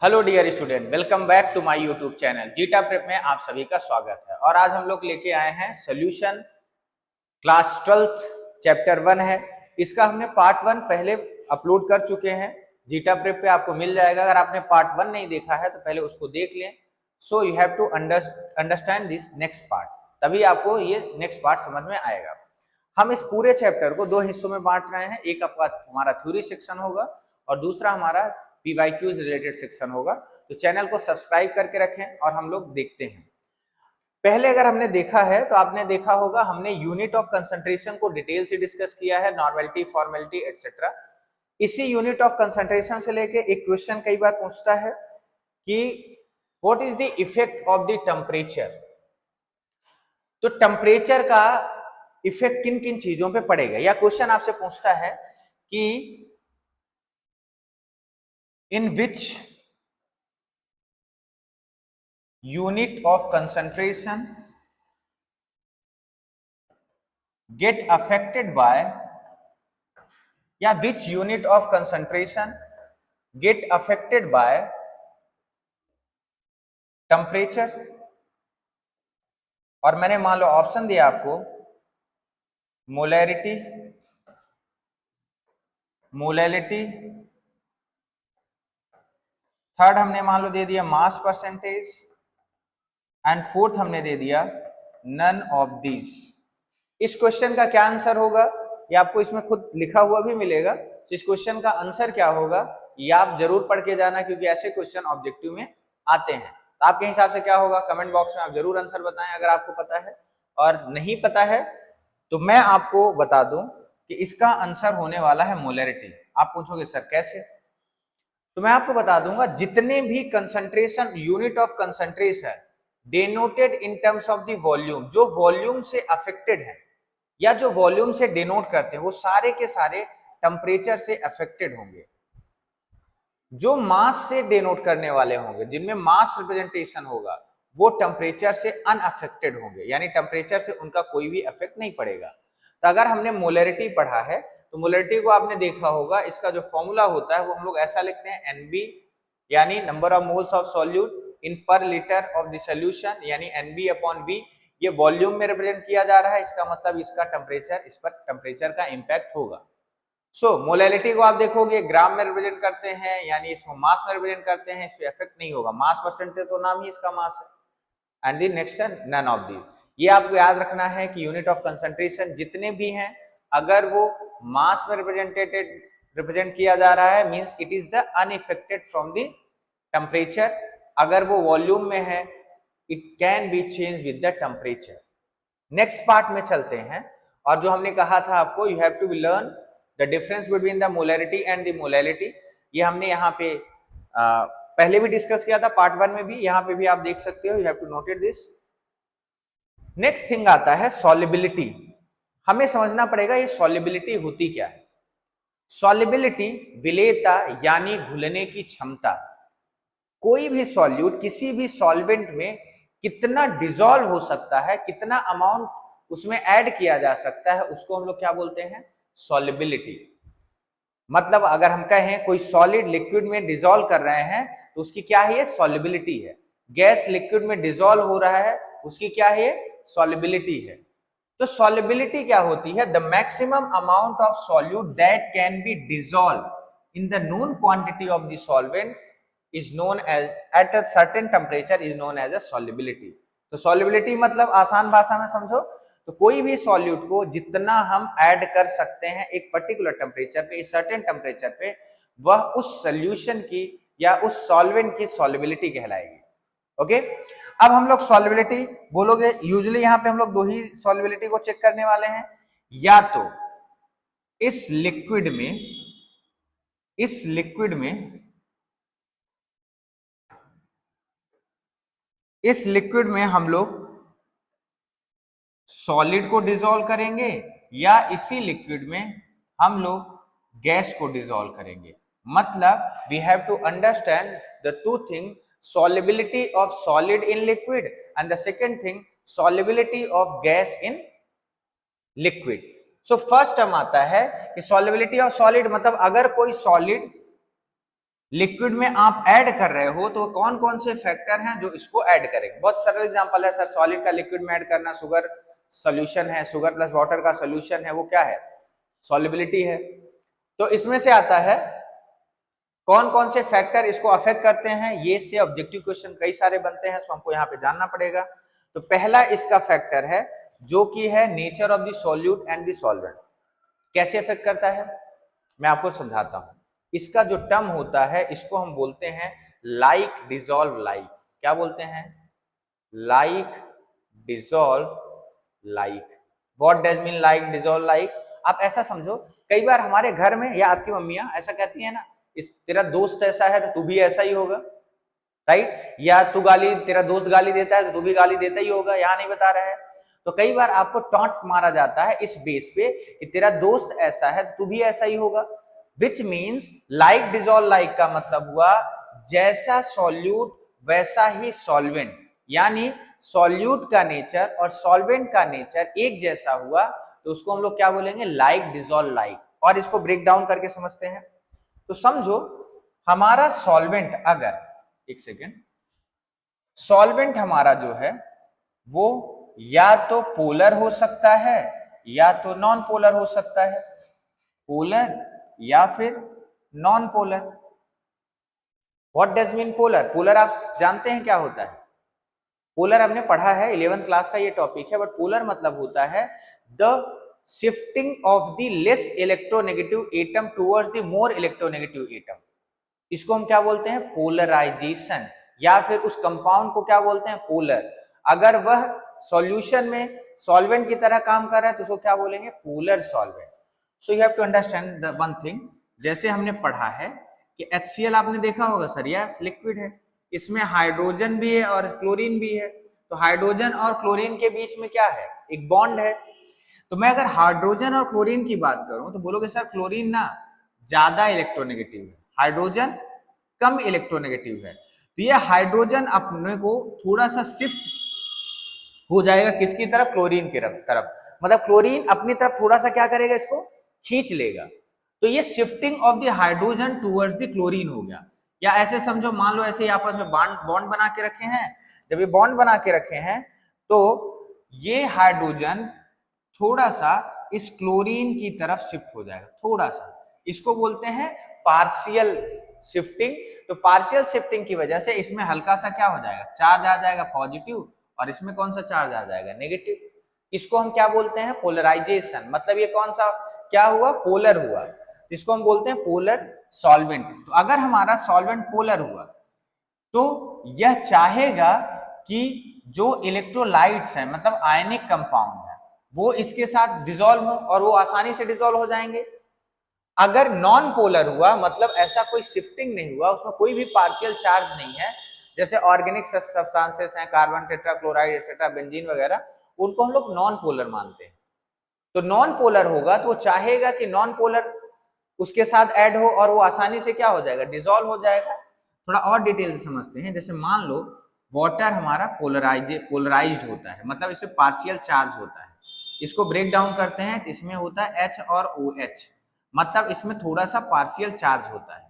Hello dear student, welcome back to my YouTube channel Zeta prep में आप सभी का स्वागत है। और आज हम लोग लेके आए हैं सोल्यूशन क्लास 12th चैप्टर 1 है। इसका हमने पार्ट 1 पहले अपलोड कर चुके हैं, जीटा प्रेप पे आपको मिल जाएगा। अगर आपने पार्ट 1 नहीं देखा है तो पहले उसको देख लें। So you have to understand this next part, तभी आपको ये नेक्स्ट पार्ट समझ में आएगा। हम इस पूरे चैप्टर को दो हिस्सों में बांट रहे हैं। एक आपका हमारा थ्योरी सेक्शन होगा और दूसरा हमारा पीवाईक्यूज रिलेटेड सेक्शन होगा। तो चैनल को सब्सक्राइब करके रखें और हम लोग देखते हैं। पहले अगर हमने देखा है तो आपने देखा होगा, हमने यूनिट ऑफ कंसंट्रेशन को डिटेल से डिस्कस किया है, नॉर्मेलिटी, फॉर्मेलिटी एटसेट्रा। इसी यूनिट ऑफ कंसंट्रेशन से लेके एक क्वेश्चन कई बार पूछता है कि what is the effect of the temperature. तो टेम्परेचर का इफेक्ट किन किन चीजों पे पड़ेगा, या क्वेश्चन आपसे पूछता है कि in which unit of concentration get affected by, या which unit of concentration get affected by temperature। और मैंने मान लो ऑप्शन दिया आपको मोलैरिटी, मोलैलिटी, थर्ड हमने मान लो दे दिया मास परसेंटेज, एंड फोर्थ हमने दे दिया नन ऑफ दीज। इस क्वेश्चन का क्या आंसर होगा ये आपको इसमें खुद लिखा हुआ भी मिलेगा। तो इस क्वेश्चन का आंसर क्या होगा ये आप जरूर पढ़ के जाना, क्योंकि ऐसे क्वेश्चन ऑब्जेक्टिव में आते हैं। तो आपके हिसाब से क्या होगा कमेंट बॉक्स में आप जरूर आंसर बताएं अगर आपको पता है, और नहीं पता है तो मैं आपको बता दूं कि इसका आंसर होने वाला है मोलैरिटी। आप पूछोगे सर कैसे, तो मैं आपको बता दूंगा जितने भी concentration, unit of concentration denoted in terms of the volume, जो वॉल्यूम से अफेक्टेड है या जो वॉल्यूम से डिनोट करते हैं, वो सारे के सारे टेम्परेचर से अफेक्टेड होंगे। जो मास से डिनोट करने वाले होंगे, जिनमें मास रिप्रेजेंटेशन होगा, वो टेम्परेचर से अनअफेक्टेड होंगे, यानी टेम्परेचर से उनका कोई भी इफेक्ट नहीं पड़ेगा। तो अगर हमने मोलैरिटी पढ़ा है तो मोलैरिटी को आपने देखा होगा, इसका जो फॉर्मूला होता है वो हम लोग ऐसा लिखते हैं NB, यानी number of moles of solute in पर लीटर ऑफ द सॉल्यूशन, यानी NB/V। ये वॉल्यूम में रिप्रेजेंट किया जा रहा है, इसका मतलब इसका टेम्परेचर, इस पर टेम्परेचर का इंपैक्ट होगा। सो मोलैलिटी को आप देखोगे ग्राम में रिप्रेजेंट करते हैं, यानी इसको मास में रिप्रेजेंट करते हैं, इस पे इफेक्ट नहीं होगा। मास परसेंटेज तो नाम ही इसका मास है। And the next none of these. ये आपको याद रखना है कि यूनिट ऑफ कंसंट्रेशन जितने भी हैं, अगर वो मास में रिप्रेजेंट किया जा रहा है, means it is the unaffected from the temperature. अगर वो वॉल्यूम में है, it can be change with the temperature. Next part में चलते हैं, और जो हमने कहा था आपको, you have to learn the difference between the molarity and the molality. ये हमने यहाँ पे पहले भी डिस्कस किया था पार्ट 1 में भी, यहाँ पे भी आप देख सकते हो। You have to noted this. Next thing आता है सॉल्युबिलिटी। हमें समझना पड़ेगा ये सॉल्युबिलिटी होती क्या है। सॉल्युबिलिटी विलेयता यानी घुलने की क्षमता। कोई भी सॉल्यूट किसी भी सॉल्वेंट में कितना डिसॉल्व हो सकता है, कितना अमाउंट उसमें ऐड किया जा सकता है, उसको हम लोग क्या बोलते हैं, सॉल्युबिलिटी। मतलब अगर हम कहें कोई सॉलिड लिक्विड में डिसॉल्व कर रहे हैं तो उसकी क्या है, ये सॉल्युबिलिटी है। गैस लिक्विड में डिसॉल्व हो रहा है, उसकी क्या है, ये सॉल्युबिलिटी है। तो सॉल्युबिलिटी क्या होती है, the maximum amount of solute that can be dissolve in the known quantity of the solvent is known as at a certain temperature is known as a solubility. तो सॉल्युबिलिटी मतलब आसान भाषा में समझो तो कोई भी सॉल्यूट को जितना हम ऐड कर सकते हैं एक पर्टिकुलर टेम्परेचर पे, इस सर्टेन टेम्परेचर पे, वह उस सॉल्यूशन की या उस सॉल्वेंट की सॉल्युबिलिटी कहलाएगी। ओके, अब हम लोग सॉल्युबिलिटी बोलोगे, यूजुअली यहाँ पे हम लोग दो ही सॉल्युबिलिटी को चेक करने वाले हैं, या तो इस लिक्विड में हम लोग सॉलिड को डिसॉल्व करेंगे, या इसी लिक्विड में हम लोग गैस को डिसॉल्व करेंगे। मतलब we have to understand the two thing, solubility of solid in liquid and the second thing solubility of gas in liquid। so first term आता है कि solubility of solid, मतलब अगर कोई सॉलिड लिक्विड में आप ऐड कर रहे हो तो कौन कौन से फैक्टर हैं जो इसको ऐड करेंगे। बहुत सरल एग्जांपल है सर, सॉलिड का लिक्विड में ऐड करना, शुगर सोल्यूशन है, शुगर प्लस वाटर का सोल्यूशन है, वो क्या है, सॉल्युबिलिटी है। तो इसमें से आता है कौन कौन से फैक्टर इसको अफेक्ट करते हैं, ये से ऑब्जेक्टिव क्वेश्चन कई सारे बनते हैं, सो हमको यहाँ पे जानना पड़ेगा। तो पहला इसका फैक्टर है जो कि है nature of the solute and the solvent. कैसे अफेक्ट करता है मैं आपको समझाता हूं। इसका जो टर्म होता है इसको हम बोलते हैं लाइक डिसॉल्व लाइक। क्या बोलते हैं, like dissolve like. What does mean like dissolve like. आप ऐसा समझो, कई बार हमारे घर में या आपकी मम्मियां ऐसा कहती है ना, इस तेरा दोस्त ऐसा है तो तू भी ऐसा ही होगा, राइट। या तू गाली, तेरा दोस्त गाली देता है तो तू भी गाली देता ही होगा, यहां नहीं बता रहा है। तो कई बार आपको टॉन्ट मारा जाता है इस बेस पे कि तेरा दोस्त ऐसा है तो तू भी ऐसा ही होगा। Which means like dissolve like का मतलब हुआ जैसा सॉल्यूट वैसा ही सॉल्वेंट, यानी सॉल्यूट का नेचर और सॉल्वेंट का नेचर एक जैसा हुआ तो उसको हम लोग क्या बोलेंगे, लाइक डिसॉल्व लाइक। और इसको ब्रेक डाउन करके समझते हैं। तो समझो हमारा सॉल्वेंट, अगर एक सेकेंड, सॉल्वेंट हमारा जो है वो या तो पोलर हो सकता है या तो नॉन पोलर हो सकता है, पोलर या फिर non polar. What does mean polar. Polar आप जानते हैं क्या होता है, पोलर हमने पढ़ा है 11th क्लास का ये टॉपिक है। बट पोलर मतलब होता है the shifting of the less electronegative atom towards the more electronegative atom. इसको हम क्या बोलते हैं, पोलराइजेशन। या फिर उस कंपाउंड को क्या बोलते हैं, पोलर। अगर वह सॉल्यूशन में सॉल्वेंट की तरह काम कर रहा है तो उसको क्या बोलेंगे, polar solvent. So you have to understand the one thing. जैसे हमने पढ़ा है कि HCl आपने देखा होगा सर, यस लिक्विड है, इसमें हाइड्रोजन भी है और क्लोरीन भी है। तो हाइड्रोजन और क्लोरीन के बीच में क्या है, एक बॉन्ड है। तो मैं अगर हाइड्रोजन और क्लोरीन की बात करूं तो बोलोगे सर क्लोरीन ना ज्यादा इलेक्ट्रोनेगेटिव है, हाइड्रोजन कम इलेक्ट्रोनेगेटिव है। तो ये हाइड्रोजन अपने को थोड़ा सा शिफ्ट हो जाएगा किसकी तरफ, क्लोरीन की तरफ। मतलब क्लोरीन अपनी तरफ थोड़ा सा क्या करेगा, इसको खींच लेगा। तो ये shifting of the hydrogen towards the chlorine हो गया। या ऐसे समझो, मान लो ऐसे आपस में बॉन्ड बना के रखे हैं। जब ये बॉन्ड बना के रखे हैं तो ये हाइड्रोजन थोड़ा सा इस क्लोरीन की तरफ शिफ्ट हो जाएगा, थोड़ा सा। इसको बोलते हैं पार्शियल शिफ्टिंग। तो पार्शियल शिफ्टिंग की वजह से इसमें हल्का सा क्या हो जाएगा, चार्ज आ जाएगा पॉजिटिव, और इसमें कौन सा चार्ज आ जाएगा, नेगेटिव। इसको हम क्या बोलते हैं, पोलराइजेशन। मतलब ये कौन सा क्या हुआ, पोलर हुआ। इसको हम बोलते हैं पोलर सॉल्वेंट। तो अगर हमारा सॉल्वेंट पोलर हुआ तो यह चाहेगा कि जो इलेक्ट्रोलाइट्स हैं, मतलब आयनिक कंपाउंड है, वो इसके साथ डिसॉल्व हो और वो आसानी से डिसॉल्व हो जाएंगे। अगर नॉन पोलर हुआ, मतलब ऐसा कोई शिफ्टिंग नहीं हुआ, उसमें कोई भी पार्शियल चार्ज नहीं है, जैसे ऑर्गेनिक सब्सटेंसेस हैं, कार्बन टेट्राक्लोराइड एक्सेट्रा, बेंजीन वगैरह, उनको हम लोग नॉन पोलर मानते हैं। तो नॉन पोलर होगा तो वो चाहेगा कि नॉन पोलर उसके साथ ऐड हो और वो आसानी से क्या हो जाएगा, डिसॉल्व हो जाएगा। थोड़ा और डिटेल से समझते हैं। जैसे मान लो वाटर हमारा पोलराइज्ड होता है, मतलब इसमें पार्शियल चार्ज होता है। इसको ब्रेक डाउन करते हैं तो इसमें होता है H और OH, मतलब इसमें थोड़ा सा पार्शियल चार्ज होता है।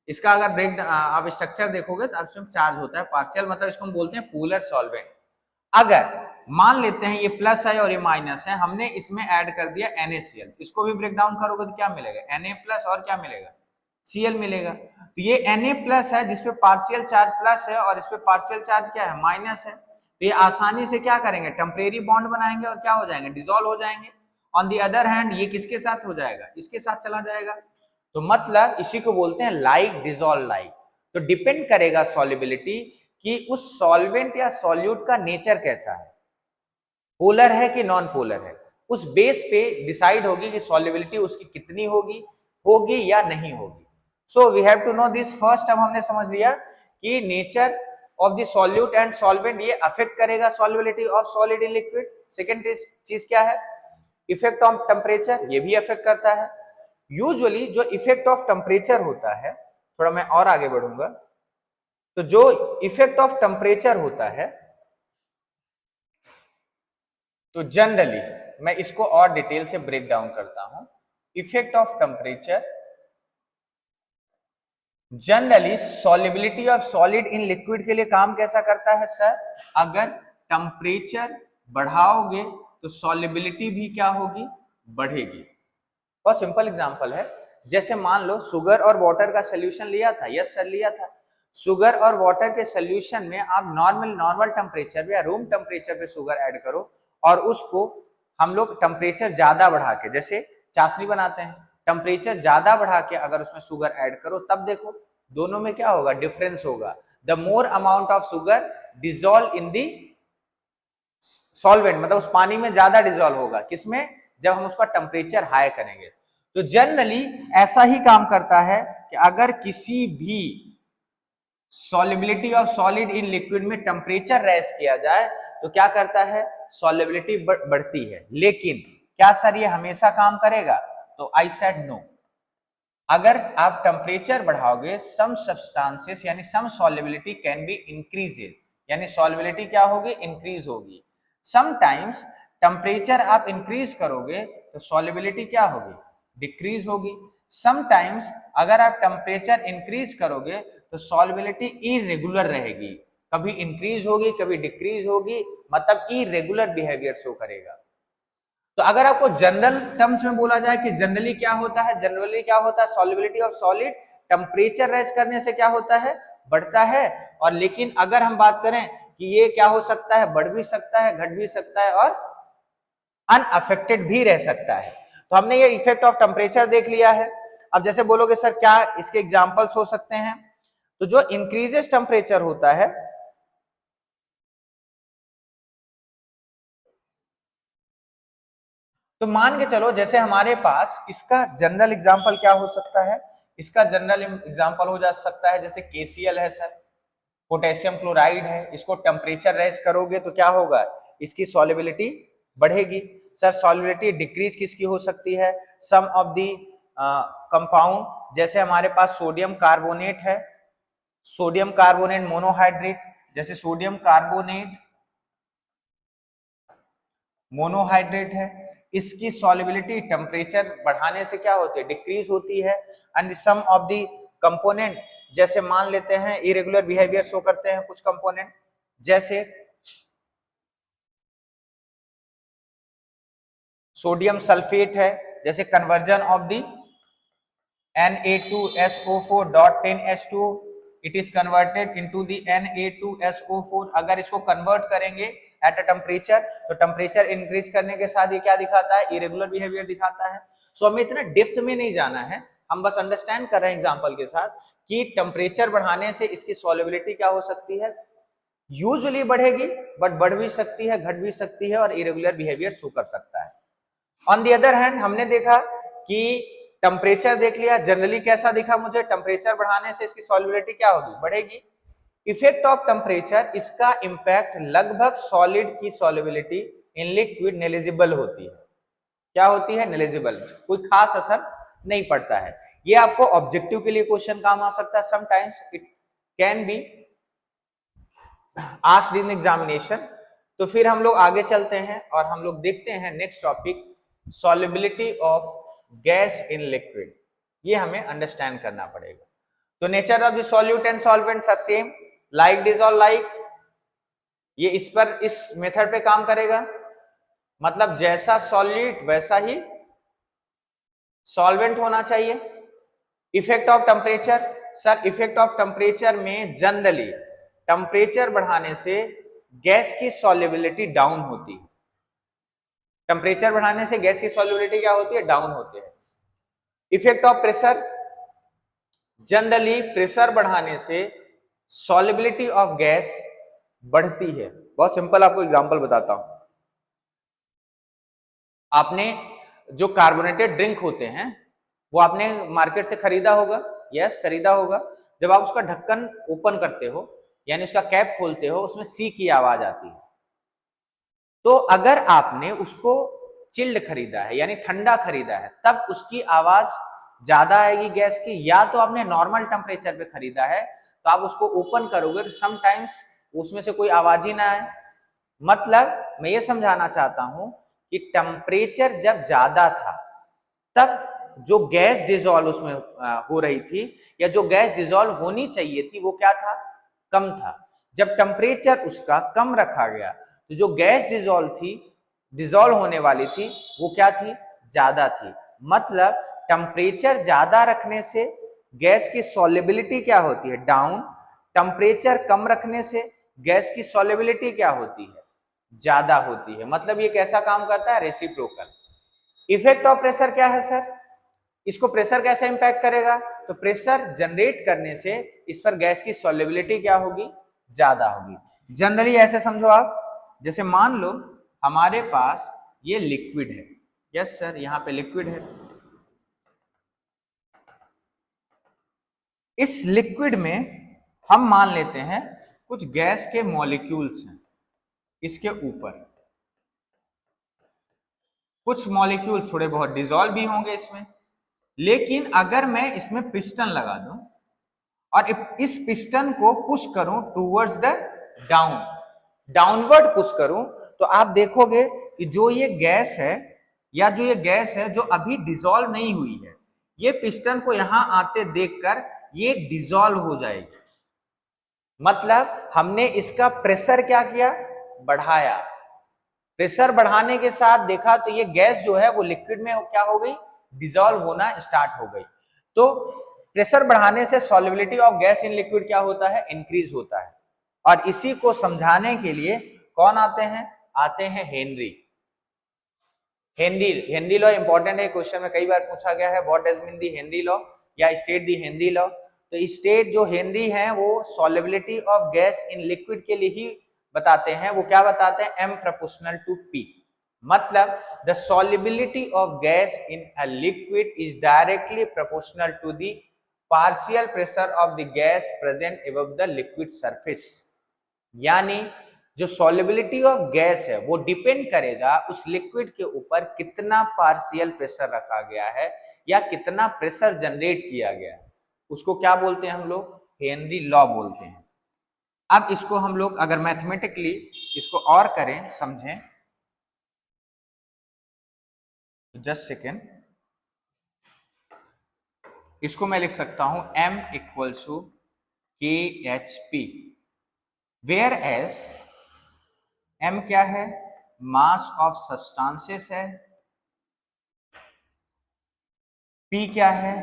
इसका अगर ब्रेक आप स्ट्रक्चर देखोगे तो इसमें चार्ज होता है पार्शियल, मतलब इसको हम बोलते हैं पोलर सॉल्वेंट। अगर मान लेते हैं ये प्लस है और ये माइनस है, हमने इसमें ऐड कर दिया NaCl, इसको भी ब्रेक डाउन करोगे तो क्या मिलेगा, Na प्लस और क्या मिलेगा, Cl मिलेगा। तो ये Na प्लस है जिसपे पार्शियल चार्ज प्लस है और इस पे पार्शियल चार्ज क्या है, माइनस है। तो ये आसानी से क्या करेंगे, टेम्परेरी बॉन्ड बनाएंगे और क्या हो जाएंगे, डिसॉल्व हो जाएंगे। ऑन दी अदर हैंड ये किसके साथ हो जाएगा, इसके साथ चला जाएगा। तो मतलब इसी को बोलते हैं लाइक डिसॉल्व लाइक। तो डिपेंड करेगा सॉल्युबिलिटी कि उस सॉल्वेंट या सॉल्यूट का नेचर कैसा है, पोलर है कि नॉन पोलर है, उस बेस पे डिसाइड होगी कि सॉल्युबिलिटी उसकी कितनी होगी, होगी या नहीं होगी। So we have to know this first. अब हमने समझ लिया कि nature of the solute and solvent ये अफेक्ट करेगा solubility of solid in liquid. Second चीज क्या है, इफेक्ट ऑफ टेम्परेचर, ये भी अफेक्ट करता है। यूजुअली जो इफेक्ट ऑफ टेम्परेचर होता है, थोड़ा मैं और आगे बढ़ूंगा, तो जो इफेक्ट ऑफ टेम्परेचर होता है तो जनरली मैं इसको और डिटेल से ब्रेक डाउन करता हूं। Effect of temperature generally solubility of solid in liquid के लिए काम कैसा करता है सर? अगर टेम्परेचर बढ़ाओगे तो सॉल्युबिलिटी भी क्या होगी? बढ़ेगी। बहुत सिंपल एग्जांपल है, जैसे मान लो शुगर और वाटर का सोल्यूशन लिया था। यस सर, लिया था। शुगर और वाटर के सोल्यूशन में आप नॉर्मल टेम्परेचर पे या रूम टेम्परेचर पे शुगर ऐड करो और उसको हम लोग टेम्परेचर ज्यादा बढ़ा के, जैसे चाशनी बनाते हैं, टेम्परेचर ज्यादा बढ़ा के अगर उसमें शुगर ऐड करो, तब देखो दोनों में क्या होगा? डिफरेंस होगा। The more amount of sugar dissolve in the solvent, मतलब उस पानी में ज्यादा डिजोल्व होगा। किसमें? जब हम उसका टेम्परेचर हाई करेंगे। तो जनरली ऐसा ही काम करता है कि अगर किसी भी solubility of solid in liquid में टेम्परेचर रेज किया जाए तो क्या करता है? सॉल्युबिलिटी बढ़ती है। लेकिन क्या सर ये हमेशा काम करेगा? तो आई सेड नो। अगर आप टेम्परेचर बढ़ाओगे, सम सब्सटेंसेस यानी सम सॉल्युबिलिटी कैन बी इंक्रीजेड, यानी सॉल्युबिलिटी क्या होगी? इंक्रीज होगी। समटाइम्स टेम्परेचर आप इंक्रीज करोगे तो सॉल्युबिलिटी क्या होगी? डिक्रीज होगी। समटाइम्स अगर आप टेम्परेचर इंक्रीज करोगे तो सॉल्युबिलिटी इरेगुलर रहेगी, कभी इंक्रीज होगी कभी डिक्रीज होगी, मतलब इरेगुलर बिहेवियर शो करेगा। तो अगर आपको जनरल टर्म्स में बोला जाए कि जनरली क्या होता है, जनरली क्या होता है? Solubility of solid temperature raise करने से क्या होता है? बढ़ता है। और लेकिन अगर हम बात करें कि ये क्या हो सकता है? बढ़ भी सकता है, घट भी सकता है और अनअफेक्टेड भी रह सकता है। तो हमने ये इफेक्ट ऑफ टेम्परेचर देख लिया है। अब जैसे बोलोगे सर क्या इसके एग्जांपल्स हो सकते हैं? तो जो इंक्रीजेस टेम्परेचर होता है, तो मान के चलो जैसे हमारे पास इसका जनरल एग्जांपल क्या हो सकता है? इसका जनरल एग्जांपल हो जा सकता है जैसे KCl है सर, पोटेशियम क्लोराइड है। इसको टेम्परेचर रेज करोगे तो क्या होगा? इसकी सॉल्युबिलिटी बढ़ेगी। सर सॉल्युबिलिटी डिक्रीज किसकी हो सकती है? सम ऑफ दी कंपाउंड, जैसे हमारे पास सोडियम कार्बोनेट है, सोडियम कार्बोनेट मोनोहाइड्रेट, जैसे सोडियम कार्बोनेट मोनोहाइड्रेट है, इसकी सॉल्युबिलिटी टेम्परेचर बढ़ाने से क्या होती है? डिक्रीज होती है। And some of the component, जैसे मान लेते हैं इरेगुलर बिहेवियर शो करते हैं कुछ कंपोनेंट, जैसे सोडियम सल्फेट है, जैसे conversion of the Na2SO4.10H2 it is converted into the Na2SO4। अगर इसको कन्वर्ट करेंगे एट अ टेम्परेचर, तो टेम्परेचर इंक्रीज करने के साथ ये क्या दिखाता है? इरेगुलर बिहेवियर दिखाता है। सो हमें इतना डेप्थ में नहीं जाना है, हम बस अंडरस्टैंड कर रहे हैं एग्जांपल के साथ कि टेम्परेचर बढ़ाने से इसकी सॉल्युबिलिटी क्या हो सकती है? यूजुअली बढ़ेगी, बट बढ़ भी सकती है, घट भी सकती है और इरेगुलर बिहेवियर शो कर सकता है। ऑन दी अदर हैंड हमने देखा कि टेम्परेचर देख लिया, जनरली कैसा दिखा मुझे? टेम्परेचर बढ़ाने से इसकी सॉल्युबिलिटी क्या होगी? बढ़ेगी। इफेक्ट ऑफ टेम्परेचर, इसका इंपैक्ट लगभग सॉलिड की सॉल्युबिलिटी इन लिक्विड नेग्लिजिबल होती है। क्या होती है? नेग्लिजिबल, कोई खास असर नहीं पड़ता है। ये आपको ऑब्जेक्टिव के लिए क्वेश्चन काम आ सकता है। Sometimes it can be asked in examination. तो फिर हम लोग आगे चलते हैं और हम लोग देखते हैं next topic, solubility of gas in liquid. ये हमें अंडरस्टैंड करना पड़ेगा। तो nature of the solute and solvents are same, like dissolve like. ये इस पर, इस मेथड पे काम करेगा, मतलब जैसा सॉल्यूट वैसा ही सॉल्वेंट होना चाहिए। Effect of temperature, sir effect of temperature में जनरली टेम्परेचर बढ़ाने से गैस की सॉल्युबिलिटी डाउन होती है। टेम्परेचर बढ़ाने से गैस की सॉल्युबिलिटी क्या होती है? डाउन होती है। Effect of pressure, generally pressure बढ़ाने से सॉल्युबिलिटी ऑफ गैस बढ़ती है। बहुत सिंपल आपको एग्जांपल बताता हूं। आपने जो कार्बोनेटेड ड्रिंक होते हैं वो आपने मार्केट से खरीदा होगा। यस, खरीदा होगा। जब आप उसका ढक्कन ओपन करते हो यानी उसका कैप खोलते हो, उसमें सी की आवाज आती है। तो अगर आपने उसको चिल्ड खरीदा है यानी ठंडा खरीदा है, तब उसकी आवाज ज्यादा आएगी गैस की। या तो आपने नॉर्मल टेम्परेचर पे खरीदा है तो आप उसको ओपन करोगे तो समटाइम्स उसमें से कोई आवाज ही ना आए। मतलब मैं ये समझाना चाहता हूं कि टेम्परेचर जब ज्यादा था तब जो गैस डिजोल्व उसमें हो रही थी या जो गैस डिजोल्व होनी चाहिए थी वो क्या था, कम था। जब टेम्परेचर उसका कम रखा गया तो जो गैस डिजोल्व होने वाली थी वो क्या थी, ज्यादा थी। मतलब टेम्परेचर ज्यादा रखने से गैस की सॉल्युबिलिटी क्या होती है, डाउन। टेम्परेचर कम रखने से गैस की सॉल्युबिलिटी क्या होती है, ज्यादा होती है। मतलब ये कैसा काम करता है, रेसिप्रोकल। इफेक्ट ऑफ प्रेशर क्या है सर, इसको प्रेशर कैसे इंपैक्ट करेगा, तो प्रेशर जनरेट करने से इस पर गैस की सॉल्युबिलिटी क्या होगी, ज्यादा होगी। जनरली ऐसे समझो आप, जैसे मान लो हमारे पास ये लिक्विड है, यस सर यहाँ पे लिक्विड है। इस लिक्विड में हम मान लेते हैं कुछ गैस के मॉलिक्यूल्स हैं, इसके ऊपर कुछ मॉलिक्यूल थोड़े बहुत डिसॉल्व भी होंगे इसमें। लेकिन अगर मैं इसमें पिस्टन लगा दूं और इस पिस्टन को पुश करूं towards the down, downward push करूं, तो आप देखोगे कि जो ये गैस है या जो ये गैस है जो अभी डिसॉल्व नहीं हुई है, ये पिस्टन को यहां आते देखकर ये डिसॉल्व हो जाएगी। मतलब हमने इसका प्रेशर क्या किया, बढ़ाया। प्रेशर बढ़ाने के साथ देखा तो ये गैस जो है वो लिक्विड में क्या हो गई, डिसॉल्व होना स्टार्ट हो गई। तो प्रेशर बढ़ाने से solubility of gas in liquid क्या होता है, इंक्रीज होता है। और इसी को समझाने के लिए कौन आते हैं, आते हैं हेनरी। हेनरी लॉ इंपॉर्टेंट है, क्वेश्चन में कई बार पूछा गया है, what does mean the Henry law या स्टेट दी हेनरी लॉ। तो स्टेट जो हेनरी है वो solubility of gas in liquid के लिए ही बताते हैं। वो क्या बताते हैं, m proportional to p। मतलब the solubility of gas in a liquid is directly proportional to the partial pressure of the gas present above the liquid surface। यानी जो सॉल्युबिलिटी ऑफ गैस है वो डिपेंड करेगा उस लिक्विड के ऊपर कितना पार्शियल प्रेशर रखा गया है या कितना प्रेशर जनरेट किया गया है, उसको क्या बोलते हैं हम लोग, हेनरी लॉ बोलते हैं। अब इसको हम लोग अगर मैथमेटिकली इसको और करें, समझें, जस्ट सेकेंड, इसको मैं लिख सकता हूं m equals to K H P, whereas m क्या है, मास ऑफ सब्सटेंसेस है, p क्या है,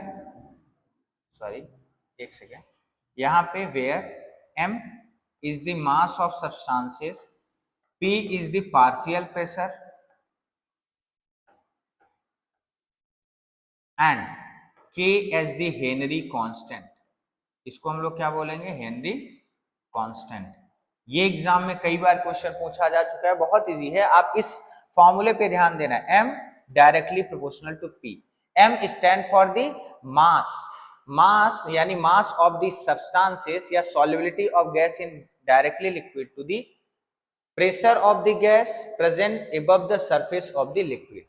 सॉरी एक सेकेंड, यहां पे where m is the mass of substances, p is the partial pressure and k as the Henry constant। इसको हम लोग क्या बोलेंगे, हेनरी कांस्टेंट। ये एग्जाम में कई बार क्वेश्चन पूछा जा चुका है, बहुत इजी है, आप इस फॉर्मूले पे ध्यान देना, m directly proportional to p। m stand for the mass, mass यानी मास ऑफ द सब्सटेंसेस या solubility of gas in directly liquid to the pressure of the gas present above the surface of the liquid.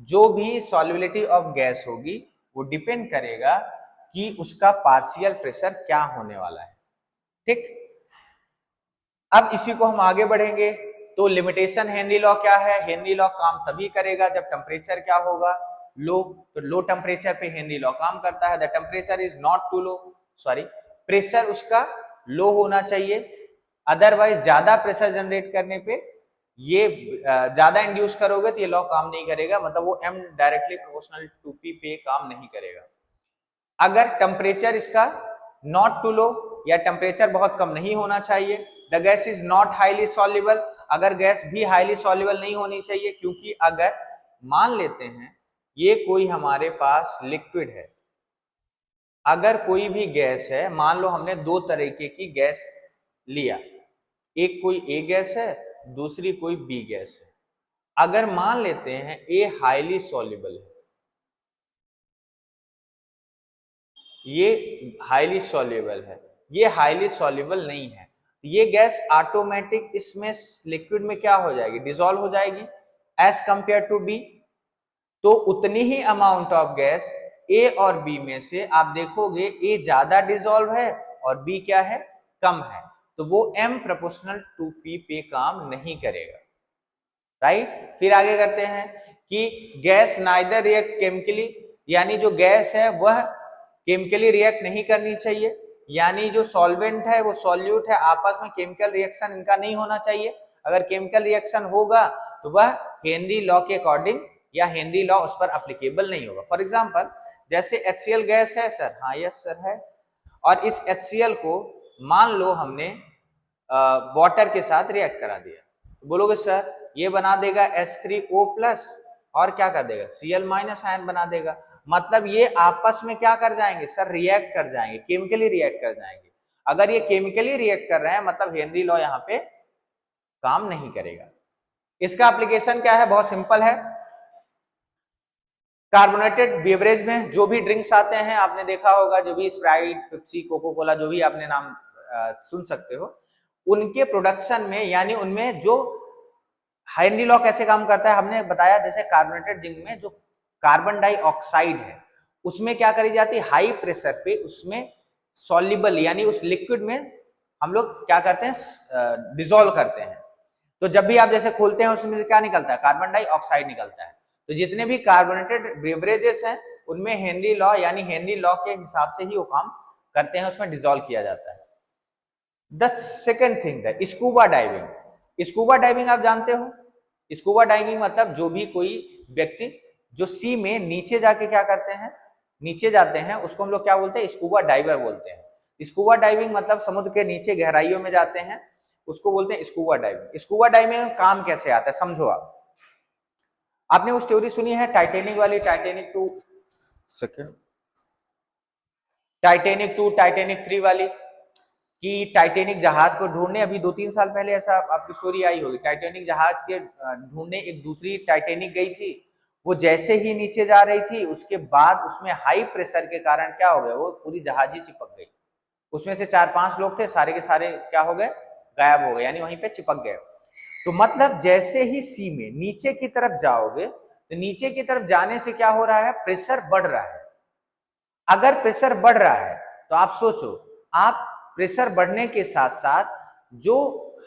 जो भी solubility of gas होगी वो depend करेगा कि उसका partial pressure क्या होने वाला है, ठीक। अब इसी को हम आगे बढ़ेंगे तो लिमिटेशन हेनरी लॉ क्या है, हेनरी लॉ काम तभी करेगा जब टेम्परेचर क्या होगा, लो। तो लो टेम्परेचर पे हेनरी लॉ काम करता है, the temperature is not too low, sorry pressure उसका लो होना चाहिए, अदरवाइज ज्यादा प्रेशर जनरेट करने पे ये ज्यादा इंड्यूस करोगे तो ये लॉ काम नहीं करेगा, मतलब वो m directly proportional to p पे काम नहीं करेगा। अगर टेम्परेचर इसका नॉट टू लो या टेम्परेचर बहुत कम नहीं होना चाहिए, the gas is not highly soluble, अगर गैस भी हाईली सॉल्युबल नहीं होनी चाहिए, क्योंकि अगर मान लेते हैं ये कोई हमारे पास लिक्विड है, अगर कोई भी गैस है, मान लो हमने दो तरीके की गैस लिया, एक कोई ए गैस है दूसरी कोई बी गैस है, अगर मान लेते हैं ए हाईली सॉल्युबल है, ये हाईली सॉल्युबल है, ये हाईली सॉल्युबल नहीं है, ये गैस ऑटोमेटिक इसमें लिक्विड में क्या हो जाएगी, डिसॉल्व हो जाएगी एज कंपेयर टू बी। तो उतनी ही अमाउंट ऑफ गैस ए और बी में से आप देखोगे ए ज्यादा डिसॉल्व है और बी क्या है, कम है, तो वो m प्रोपोर्शनल टू p पे काम नहीं करेगा, राइट। फिर आगे करते हैं कि गैस नाइदर रिएक्ट केमिकली, यानी जो गैस है वह केमिकली रिएक्ट नहीं करनी चाहिए, यानी जो सॉल्वेंट है वो सॉल्यूट है, आपस में केमिकल रिएक्शन इनका नहीं होना चाहिए। अगर केमिकल रिएक्शन होगा तो वह हेनरी लॉ के अकॉर्डिंग या हेनरी लॉ उस पर अप्लीकेबल नहीं होगा। फॉर एग्जांपल जैसे HCl गैस है सर, हाँ यस सर है, और इस HCl को मान लो हमने वाटर के साथ रिएक्ट करा दिया, तो बोलोगे सर ये बना देगा H3O+ और क्या कर देगा Cl- आयन बना देगा। मतलब ये आपस में क्या कर जाएंगे सर, रिएक्ट कर जाएंगे, केमिकली रिएक्ट कर जाएंगे। अगर ये केमिकली रिएक्ट कर रहे हैं मतलब हेनरी लॉ यहाँ पे काम नहीं करेगा। इसका एप्लीकेशन क्या है, बहुत सिंपल है। कार्बोनेटेड बेवरेज में जो भी ड्रिंक्स आते हैं आपने देखा होगा, जो भी स्प्राइट, पेप्सी, कोको कोला, जो भी आपने नाम सुन सकते हो, उनके प्रोडक्शन में यानी उनमें जो हेनरी लॉ कैसे काम करता है हमने बताया। जैसे कार्बोनेटेड ड्रिंक में जो कार्बन डाइऑक्साइड है उसमें क्या करी जाती है, हाई प्रेशर पे उसमें सॉल्युबल यानी उस लिक्विड में हम लोग क्या करते हैं, डिसॉल्व करते हैं। तो जब भी आप जैसे खोलते हैं उसमें से क्या निकलता है, कार्बन डाइऑक्साइड निकलता है। तो जितने भी कार्बोनेटेड बेवरेजेस हैं उनमें हेनरी लॉ यानी हेनरी लॉ के हिसाब से ही वो काम करते हैं, उसमें डिसॉल्व किया जाता है। द सेकेंड थिंग है स्कूबा डाइविंग। स्कूबा डाइविंग आप जानते हो, स्कूबा डाइविंग मतलब जो भी कोई व्यक्ति जो सी में नीचे जाके क्या करते हैं, नीचे जाते हैं, उसको हम लोग क्या बोलते हैं, स्कूबा डाइवर बोलते हैं। स्कूबा डाइविंग मतलब समुद्र के नीचे गहराइयों में जाते हैं, उसको बोलते हैं स्कूबा डाइविंग। स्कूबा डाइविंग में काम कैसे आता है समझो आप। आपने वो स्टोरी सुनी है टाइटैनिक वाली, टाइटैनिक 2 सेकेंड, टाइटैनिक 2 टाइटैनिक 3 वाली, कि टाइटैनिक जहाज को ढूंढने, अभी 2-3 साल पहले ऐसा आपकी स्टोरी आई होगी, टाइटैनिक जहाज के ढूंढने एक दूसरी टाइटैनिक गई थी। वो जैसे ही नीचे जा रही थी उसके बाद उसमें हाई प्रेशर के कारण क्या हो गया, वो पूरी जहाज ही चिपक गई। उसमें से 4-5 लोग थे, सारे के सारे क्या हो गए, गायब हो गए, यानी वहीं पे चिपक गए। तो मतलब जैसे ही सी में नीचे की तरफ जाओगे तो नीचे की तरफ जाने से क्या हो रहा है, प्रेशर बढ़ रहा है। अगर प्रेशर बढ़ रहा है तो आप सोचो, आप प्रेशर बढ़ने के साथ साथ जो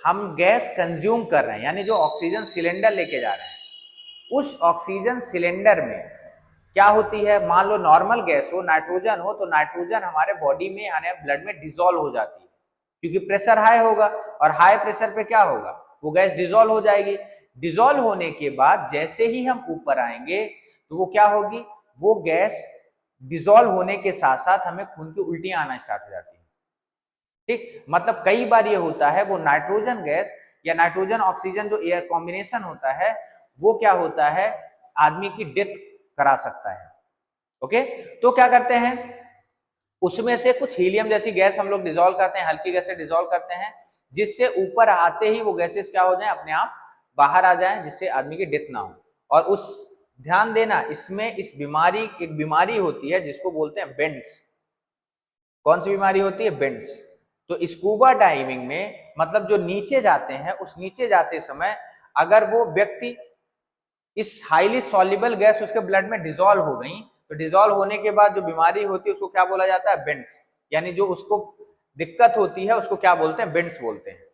हम गैस कंज्यूम कर रहे हैं यानी जो ऑक्सीजन सिलेंडर लेके जा रहे हैं, उस ऑक्सीजन सिलेंडर में क्या होती है, मान लो नॉर्मल गैस हो, नाइट्रोजन हो, तो नाइट्रोजन हमारे बॉडी में यानी ब्लड में डिसॉल्व हो जाती है, क्योंकि प्रेशर हाई होगा और हाई प्रेशर पे क्या होगा, वो गैस डिसॉल्व हो जाएगी। डिसॉल्व होने के बाद जैसे ही हम ऊपर आएंगे तो वो क्या होगी, वो गैस डिसॉल्व होने के साथ साथ हमें खून की उल्टियां आना स्टार्ट हो जाती है। ठीक, मतलब कई बार ये होता है वो नाइट्रोजन गैस या नाइट्रोजन ऑक्सीजन जो एयर कॉम्बिनेशन होता है वो क्या होता है, आदमी की डेथ करा सकता है। ओके, तो क्या करते हैं, उसमें से कुछ हीलियम जैसी गैस हम लोग डिसॉल्व करते हैं, हल्की गैसें डिसॉल्व करते हैं, जिससे ऊपर आते ही वो गैसेस क्या हो जाए, अपने आप बाहर आ जाए, जिससे आदमी की डेथ ना हो। और उस ध्यान देना, इसमें इस बीमारी, एक बीमारी होती है जिसको बोलते हैं बेंड्स। कौन सी बीमारी होती है, बेंड्स। तो स्कूबा डाइविंग में मतलब जो नीचे जाते हैं, उस नीचे जाते समय अगर वो व्यक्ति इस हाईली सॉल्युबल गैस उसके ब्लड में डिसॉल्व हो गई, तो डिसॉल्व होने के बाद जो बीमारी होती है उसको क्या बोला जाता है, बेंड्स। यानी जो उसको दिक्कत होती है उसको क्या बोलते हैं, बेंड्स बोलते हैं।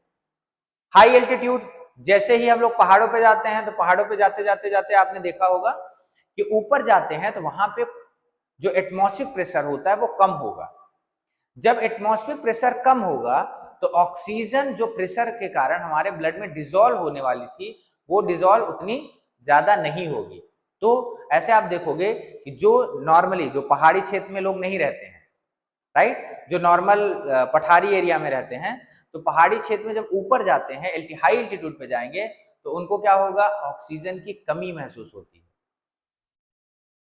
हाई एल्टीट्यूड, जैसे ही हम लोग पहाड़ों पे जाते हैं तो पहाड़ों पे जाते जाते जाते आपने देखा होगा कि ऊपर जाते हैं तो वहां पे जो एटमॉस्फेरिक प्रेशर होता है वो कम होगा। जब एटमॉस्फेरिक प्रेशर कम होगा तो ऑक्सीजन जो प्रेशर के कारण हमारे ब्लड में डिसॉल्व होने वाली थी वो डिसॉल्व उतनी ज्यादा नहीं होगी। तो ऐसे आप देखोगे कि जो नॉर्मली जो पहाड़ी क्षेत्र में लोग नहीं रहते हैं, राइट, जो नॉर्मल पठारी एरिया में रहते हैं, तो पहाड़ी क्षेत्र में जब ऊपर जाते हैं, हाई एल्टीट्यूड पे जाएंगे, तो उनको क्या होगा, ऑक्सीजन की कमी महसूस होती है।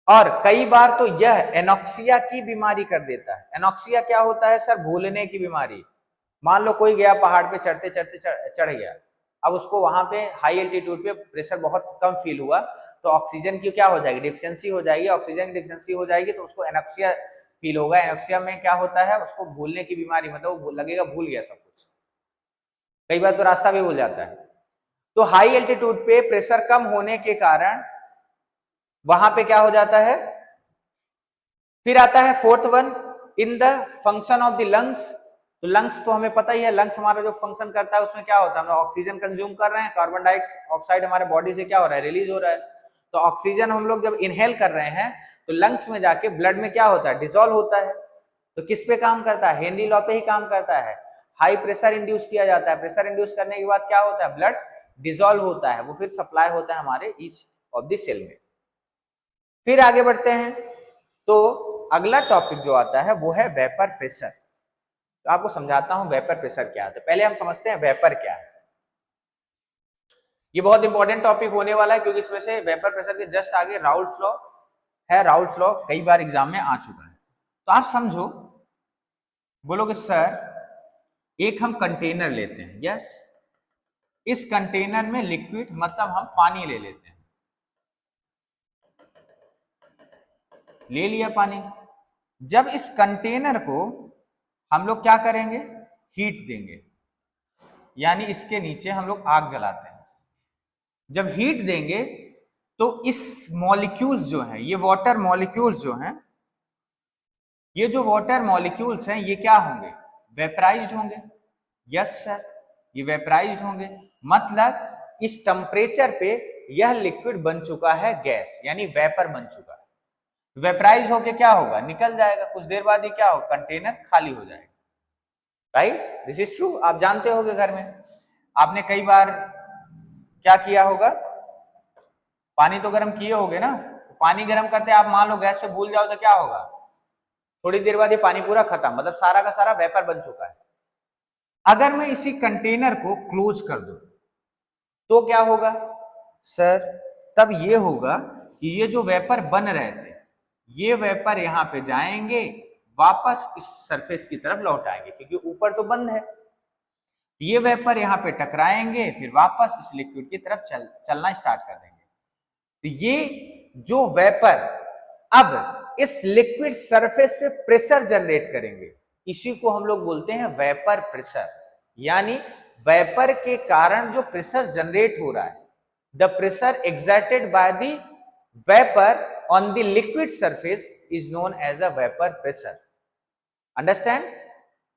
और कई बार तो यह एनॉक्सिया की बीमारी कर देता है। एनॉक्सिया क्या होता है सर, भूलने की बीमारी। मान लो कोई गया पहाड़ पे चढ़ते चढ़ते चढ़ गया, अब उसको वहां पे हाई एल्टीट्यूड पे प्रेशर बहुत कम फील हुआ, तो ऑक्सीजन की क्या हो जाएगी, डिफिशियंसी हो जाएगी। ऑक्सीजन की डिफिशियंसी हो जाएगी तो उसको एनॉक्सिया फील होगा। एनॉक्सिया में क्या होता है, उसको भूलने की बीमारी, मतलब वो लगेगा भूल गया सब कुछ, कई बार तो रास्ता भी भूल जाता है। तो हाई एल्टीट्यूड पे प्रेशर कम होने के कारण वहां पे क्या हो जाता है। फिर आता है fourth one, in the function of the lungs. तो लंग्स तो हमें पता ही है, लंग्स हमारा जो फंक्शन करता है उसमें क्या होता है, हम ऑक्सीजन कंज्यूम कर रहे हैं, कार्बन डाइऑक्साइड हमारे बॉडी से क्या हो रहा है, रिलीज हो रहा है। तो ऑक्सीजन हम लोग जब इनहेल कर रहे हैं तो लंग्स में जाके ब्लड में क्या होता है, डिसॉल्व होता है। तो किस पे काम करता है, हेनरी लॉ पे ही काम करता है। हाई प्रेशर इंड्यूस किया जाता है, प्रेशर इंड्यूस करने के बाद क्या होता है, ब्लड डिसॉल्व होता है, वो फिर सप्लाई होता है हमारे ईच ऑफ द सेल में। फिर आगे बढ़ते हैं, तो अगला टॉपिक जो आता है वो है वेपर प्रेशर। तो आपको समझाता हूं वेपर प्रेशर क्या है। पहले हम समझते हैं वेपर क्या है। ये बहुत इंपॉर्टेंट टॉपिक होने वाला है, क्योंकि इसमें से वेपर प्रेशर के जस्ट आगे राउल्ट्स लॉ है। राउल्ट्स लॉ कई बार एग्जाम में आ चुका है। तो आप समझो, बोलोगे सर एक हम कंटेनर लेते हैं, यस, इस कंटेनर में लिक्विड मतलब हम पानी ले लेते हैं, ले लिया पानी। जब इस कंटेनर को हम लोग क्या करेंगे, हीट देंगे, यानी इसके नीचे हम लोग आग जलाते हैं। जब हीट देंगे तो इस मॉलिक्यूल्स जो हैं, ये वाटर मॉलिक्यूल्स जो हैं, ये जो वाटर मॉलिक्यूल्स हैं ये क्या होंगे, वेपराइज्ड होंगे। यस सर, ये वेपराइज्ड होंगे, मतलब इस टेम्परेचर पे यह लिक्विड बन चुका है गैस, यानी वेपर बन चुका है। वेपराइज होके क्या होगा, निकल जाएगा, कुछ देर बाद ही क्या होगा, कंटेनर खाली हो जाएगा। Right, this is true. आप जानते होंगे घर में आपने कई बार क्या किया होगा, पानी तो गर्म किए होगे ना, पानी गर्म करते आप मान लो गैस पे भूल जाओ तो क्या होगा, थोड़ी देर बाद ये पानी पूरा खत्म, मतलब सारा का सारा वेपर बन चुका है। अगर मैं इसी कंटेनर को क्लोज कर दूं तो क्या होगा सर, तब ये होगा कि ये जो वेपर बन रहे थे ये वेपर यहां पे जाएंगे, वापस इस सरफेस की तरफ लौट आएंगे, क्योंकि ऊपर तो बंद है। ये वेपर यहां पे टकराएंगे, फिर वापस इस लिक्विड की तरफ चलना स्टार्ट कर देंगे। तो ये जो वेपर अब इस लिक्विड सरफेस पे प्रेशर जनरेट करेंगे, इसी को हम लोग बोलते हैं वेपर प्रेशर। यानी वेपर के कारण जो प्रेशर जनरेट हो रहा है, the pressure exerted by the vapour on the liquid surface is known as a vapour pressure. Understand?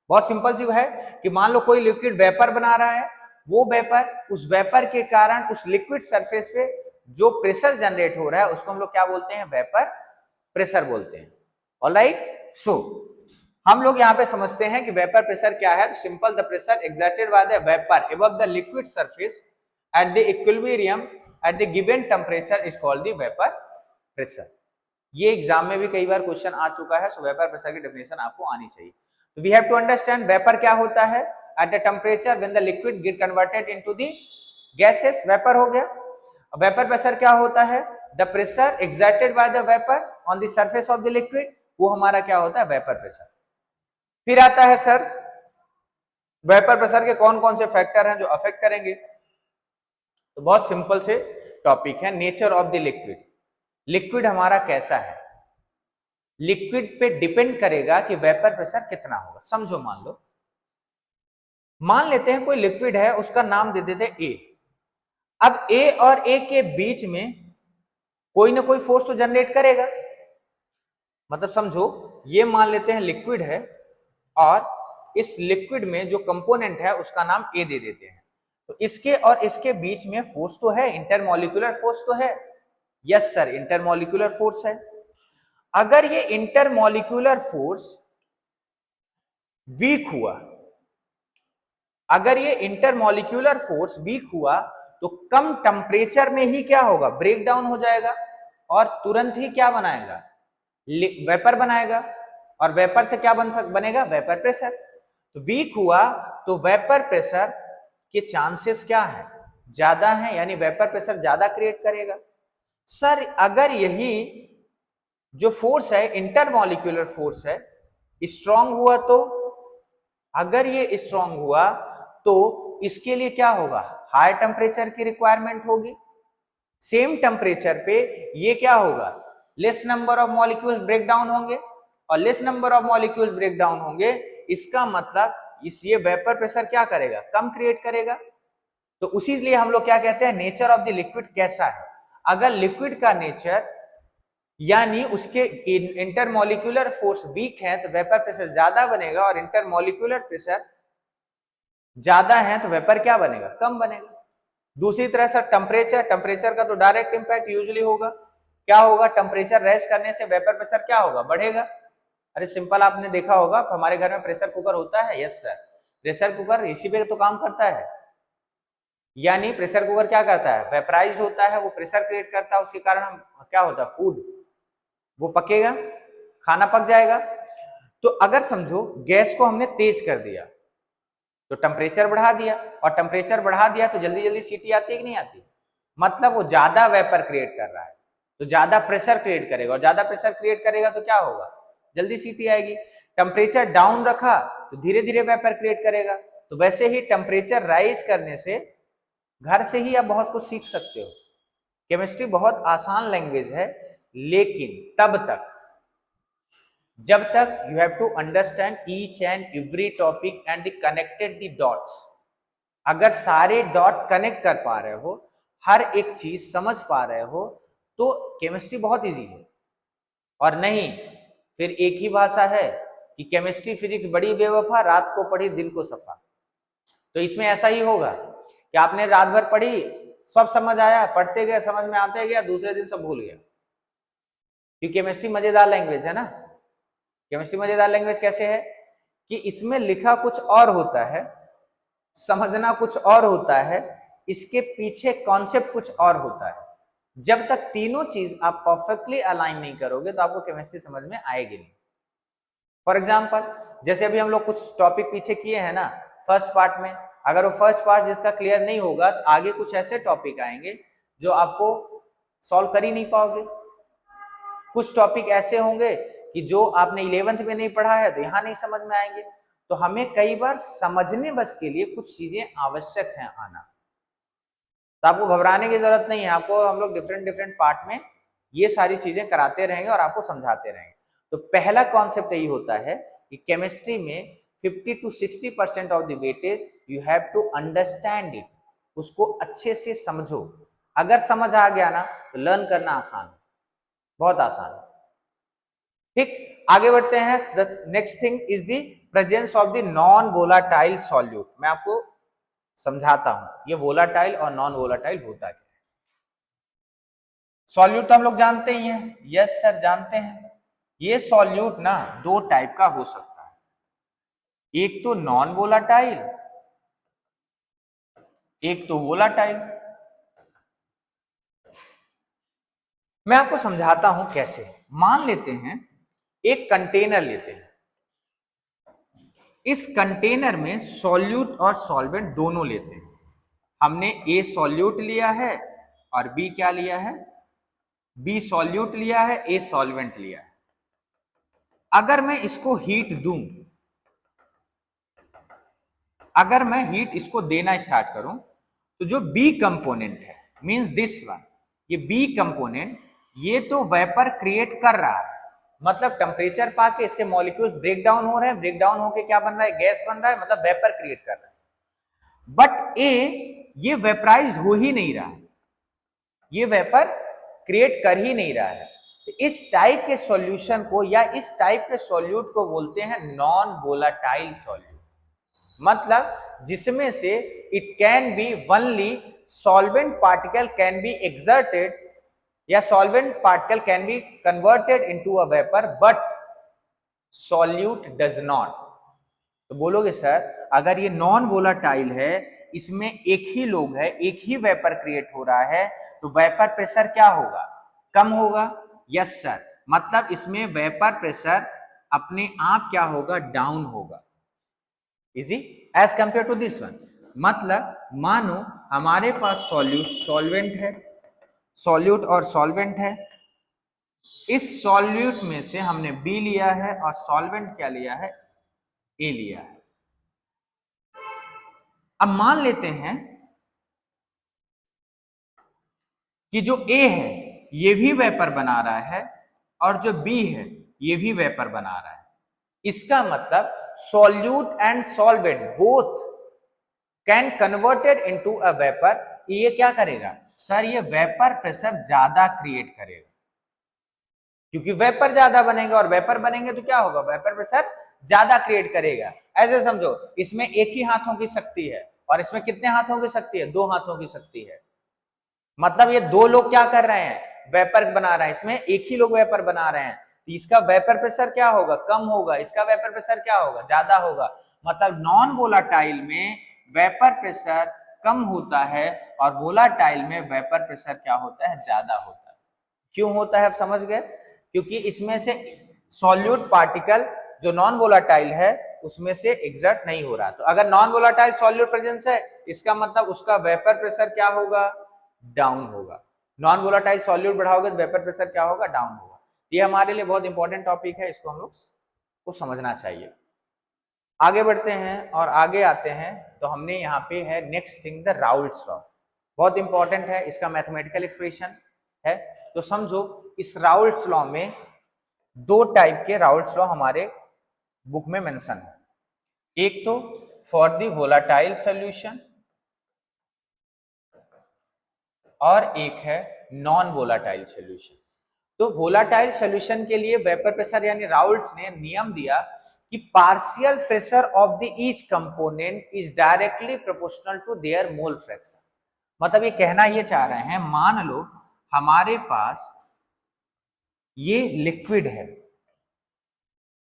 बहुत सिंपल सी है कि मान लो कोई लिक्विड वेपर बना रहा है, वो वेपर, उस वेपर के कारण उस लिक्विड सरफेस पे जो प्रेशर जनरेट हो रहा है उसको हम लोग क्या बोलते हैं, वेपर प्रेशर बोलते हैं। ऑलराइट, सो हम लोग यहां पे समझते हैं कि वेपर प्रेशर क्या है। Simple, the pressure exerted by the vapour above the liquid surface at the equilibrium at the given temperature is called the vapour pressure. ये एग्जाम में भी कई बार क्वेश्चन आ चुका है, सो वेपर प्रेशर की डेफिनेशन आपको आनी चाहिए। तो we have to understand vapour क्या होता है, at the temperature when the liquid get converted into the gases, vapour हो गया। वेपर प्रेशर क्या होता है, the pressure exerted by the vapour on the surface of the liquid, वो हमारा क्या होता है, वेपर प्रेशर। फिर आता है सर वेपर प्रेशर के कौन कौन से फैक्टर हैं जो अफेक्ट करेंगे। तो बहुत सिंपल से टॉपिक है, nature of the liquid. Liquid हमारा कैसा है, लिक्विड पे डिपेंड करेगा कि वेपर प्रेशर कितना होगा। समझो, मान लेते हैं कोई लिक्विड है, उसका नाम दे देते ए। अब ए और ए के बीच में कोई ना कोई फोर्स तो जनरेट करेगा, मतलब समझो ये मान लेते हैं लिक्विड है और इस लिक्विड में जो कंपोनेंट है उसका नाम ए दे देते हैं। तो इसके और इसके बीच में फोर्स तो है, इंटरमॉलिक्यूलर फोर्स तो है। यस सर, इंटरमॉलिक्यूलर फोर्स है। अगर ये इंटरमॉलिक्यूलर फोर्स वीक हुआ, अगर ये इंटरमॉलिक्यूलर फोर्स वीक हुआ तो कम टेम्परेचर में ही क्या होगा, ब्रेक डाउन हो जाएगा और तुरंत ही क्या बनाएगा, वेपर बनाएगा। और वेपर से क्या बनेगा, वेपर प्रेशर। तो वीक हुआ तो वेपर प्रेशर के चांसेस क्या है, ज्यादा है, यानी वेपर प्रेशर ज्यादा क्रिएट करेगा। सर अगर यही जो फोर्स है, इंटरमॉलिक्यूलर फोर्स है, स्ट्रांग हुआ, तो अगर ये स्ट्रांग हुआ तो इसके लिए क्या होगा, हाई टेम्परेचर की रिक्वायरमेंट होगी। सेम टेम्परेचर पे ये क्या होगा, less number of molecules break down होंगे, और less number of molecules break down होंगे, इसका मतलब ये वेपर प्रेशर क्या करेगा, कम क्रिएट करेगा। तो उसी लिए हम लोग क्या कहते हैं, नेचर ऑफ द लिक्विड कैसा है। अगर लिक्विड का नेचर यानी उसके इंटरमॉलिक्यूलर फोर्स वीक है तो वेपर प्रेशर ज्यादा बनेगा, और इंटरमॉलिक्यूलर प्रेशर ज्यादा है तो वेपर क्या बनेगा, कम बनेगा। दूसरी तरह से टेम्परेचर का तो डायरेक्ट इंपैक्ट यूजुअली होगा, क्या होगा, टेम्परेचर रेज करने से वेपर प्रेशर क्या होगा, बढ़ेगा। अरे सिंपल, आपने देखा होगा हमारे घर में प्रेशर कुकर होता है, यस सर, प्रेशर कुकर इसी पे तो काम करता है। यानी प्रेशर कुकर क्या करता है, वेपराइज होता है, वो प्रेशर क्रिएट करता है, उसके कारण हम क्या होता है, फूड वो पकेगा, खाना पक जाएगा। तो अगर समझो गैस को हमने तेज कर दिया तो टेम्परेचर बढ़ा दिया, और टेम्परेचर बढ़ा दिया तो जल्दी जल्दी सीटी आती है कि नहीं आती, मतलब वो ज्यादा वेपर क्रिएट कर रहा है तो ज्यादा प्रेशर क्रिएट करेगा, और ज्यादा प्रेशर क्रिएट करेगा तो क्या होगा, जल्दी सीटी आएगी। टेम्परेचर डाउन रखा तो धीरे धीरे वेपर क्रिएट करेगा। तो वैसे ही टेम्परेचर राइज करने से घर से ही आप बहुत कुछ सीख सकते हो। केमिस्ट्री बहुत आसान लैंग्वेज है, लेकिन तब तक जब तक you have to understand each and every topic and the connected the dots. अगर सारे डॉट कनेक्ट कर पा रहे हो, हर एक चीज समझ पा रहे हो, तो केमिस्ट्री बहुत इजी है। और नहीं फिर एक ही भाषा है कि केमिस्ट्री फिजिक्स बड़ी बेवफा, रात को पढ़ी दिन को सफा। तो इसमें ऐसा ही होगा कि आपने रात भर पढ़ी, सब समझ आया, पढ़ते गए, समझ में आते गया, दूसरे दिन सब भूल गया। क्योंकि केमिस्ट्री मजेदार लैंग्वेज है ना। केमिस्ट्री मजेदार लैंग्वेज कैसे है कि इसमें लिखा कुछ और होता है, समझना कुछ और होता है, इसके पीछे कॉन्सेप्ट कुछ और होता है। जब तक तीनों चीज आप परफेक्टली अलाइन नहीं करोगे तो आपको केमिस्ट्री समझ में आएगी नहीं। फॉर एग्जाम्पल, जैसे अभी हम लोग कुछ टॉपिक पीछे किए हैं ना फर्स्ट पार्ट में, अगर वो फर्स्ट पार्ट जिसका क्लियर नहीं होगा तो आगे कुछ ऐसे टॉपिक आएंगे जो आपको सॉल्व कर ही नहीं पाओगे। कुछ टॉपिक ऐसे होंगे कि जो आपने 11th में नहीं पढ़ा है तो यहाँ नहीं समझ में आएंगे। तो हमें कई बार समझने बस के लिए कुछ चीजें आवश्यक है आना। तो आपको घबराने की जरूरत नहीं है, आपको हम लोग डिफरेंट डिफरेंट पार्ट में ये सारी चीजें कराते रहेंगे और आपको समझाते रहेंगे। तो पहला कॉन्सेप्ट यही होता है कि केमिस्ट्री में 50 to 60% of the weightage you have to understand it, उसको अच्छे से समझो। अगर समझ आ गया ना तो लर्न करना आसान, बहुत आसान। ठीक, आगे बढ़ते हैं। The next thing is the presence of the non volatile solute. मैं आपको समझाता हूं ये वोलाटाइल और नॉन वोलाटाइल होता क्या है। सॉल्यूट तो हम लोग जानते ही हैं, यस सर जानते हैं। ये सॉल्यूट ना दो टाइप का हो सकता है, एक तो नॉन वोलाटाइल, एक तो वोलाटाइल। मैं आपको समझाता हूं कैसे। मान लेते हैं एक कंटेनर लेते हैं, इस कंटेनर में सॉल्यूट और सॉल्वेंट दोनों लेते हैं। हमने ए सॉल्यूट लिया है और बी क्या लिया है, बी सॉल्यूट लिया है, ए सॉल्वेंट लिया है। अगर मैं इसको हीट दूं, अगर मैं हीट इसको देना स्टार्ट करूं तो जो बी कंपोनेंट है मींस दिस वन, ये बी कंपोनेंट ये तो वेपर क्रिएट कर रहा है, मतलब टेम्परेचर पाके इसके मॉलिक्यूल्स ब्रेक डाउन हो रहे हैं, ब्रेक डाउन होके क्या बन रहा है, गैस बन रहा है, मतलब वेपर क्रिएट कर रहा है। बट ए ये वेपराइज हो ही नहीं रहा, ये वेपर क्रिएट कर ही नहीं रहा है। तो इस टाइप के सॉल्यूशन को या इस टाइप के सॉल्यूट को बोलते हैं नॉन वोलाटाइल सॉल्यूट। मतलब जिसमें से it can be only solvent particle can be exerted या solvent particle can be converted into a vapour but solute does not. तो बोलोगे सर अगर ये नॉन वोलाटाइल है, इसमें एक ही लोग है, एक ही वेपर क्रिएट हो रहा है, तो वेपर प्रेशर क्या होगा, कम होगा। यस सर, मतलब इसमें वेपर प्रेशर अपने आप क्या होगा, डाउन होगा, easy as compare to this one. मतलब मानो हमारे पास सॉल्वेंट है, सॉल्यूट और सॉल्वेंट है, इस सॉल्यूट में से हमने बी लिया है और सॉल्वेंट क्या लिया है, ए लिया है। अब मान लेते हैं कि जो ए है ये भी वेपर बना रहा है और जो बी है ये भी वेपर बना रहा है। इसका मतलब solute and solvent both can converted into a vapour. ये क्या करेगा सर, ये वेपर प्रेशर ज्यादा क्रिएट करेगा, क्योंकि वेपर ज्यादा बनेंगे और वेपर बनेंगे तो क्या होगा, वेपर प्रेशर ज्यादा क्रिएट करेगा। ऐसे समझो इसमें एक ही हाथों की शक्ति है और इसमें कितने हाथों की शक्ति है, दो हाथों की शक्ति है। मतलब ये दो लोग क्या कर रहे हैं, वेपर बना रहे हैं, इसमें एक ही लोग वेपर बना रहे हैं, तो इसका वेपर प्रेशर क्या होगा, कम होगा, इसका वेपर प्रेशर क्या होगा, ज्यादा होगा। मतलब नॉन वोलाटाइल में वेपर प्रेशर कम होता है और वोलाटाइल में वेपर प्रेशर क्या होता है, ज्यादा होता है। क्यों होता है, आप समझ गए? क्योंकि इसमें से सॉल्यूट पार्टिकल जो नॉन वोलाटाइल है उसमें से एग्जर्ट नहीं हो रहा। तो अगर नॉन वोलाटाइल सॉल्यूट प्रेजेंस है, इसका मतलब उसका वेपर प्रेशर क्या होगा, डाउन होगा। नॉन वोलाटाइल सॉल्यूट बढ़ाओगे तो वेपर प्रेशर क्या होगा, डाउन होगा। ये हमारे लिए बहुत इंपॉर्टेंट टॉपिक है, इसको हम लोग को समझना चाहिए। आगे बढ़ते हैं और आगे आते हैं, तो हमने यहाँ पे है next thing the Raoult's law, बहुत इंपॉर्टेंट है, इसका मैथमेटिकल एक्सप्रेशन है। तो समझो इस राउल्ट्स लॉ में दो टाइप के राउल्ट्स लॉ हमारे बुक में मेंशन है। एक तो फॉर द वोलाटाइल सॉल्यूशन और एक है नॉन वोलाटाइल सॉल्यूशन। तो वोलाटाइल सॉल्यूशन के लिए वेपर प्रेशर यानी राउल्ट्स ने नियम दिया कि partial pressure of the each component is directly proportional to their mole fraction. मतलब ये कहना ये चाह रहे हैं, मान लो हमारे पास ये लिक्विड है,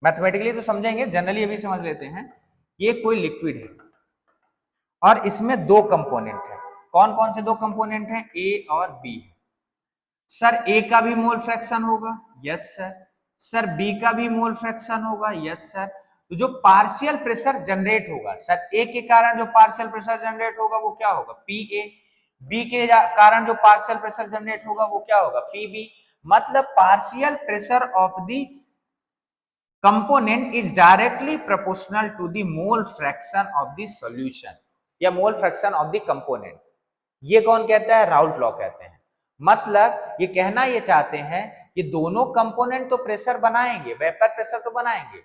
मैथमेटिकली तो समझेंगे, जनरली अभी समझ लेते हैं। ये कोई लिक्विड है और इसमें दो कंपोनेंट है। कौन कौन से दो कंपोनेंट हैं, ए और बी। सर ए का भी मोल फ्रैक्शन होगा, यस सर। सर बी का भी मोल फ्रैक्शन होगा, यस सर। तो जो पार्शियल प्रेशर जनरेट होगा, सर ए के कारण जो पार्शियल प्रेशर जनरेट होगा वो क्या होगा, पी ए। बी के कारण जो पार्शियल प्रेशर जनरेट होगा वो क्या होगा, पी बी। मतलब partial pressure of the component is directly proportional to the mole fraction of the solution या mole fraction of the component. ये कौन कहता है, राउल्ट लॉ कहते हैं। मतलब ये कहना ये चाहते हैं कि दोनों कंपोनेंट तो प्रेशर बनाएंगे, वेपर प्रेशर तो बनाएंगे,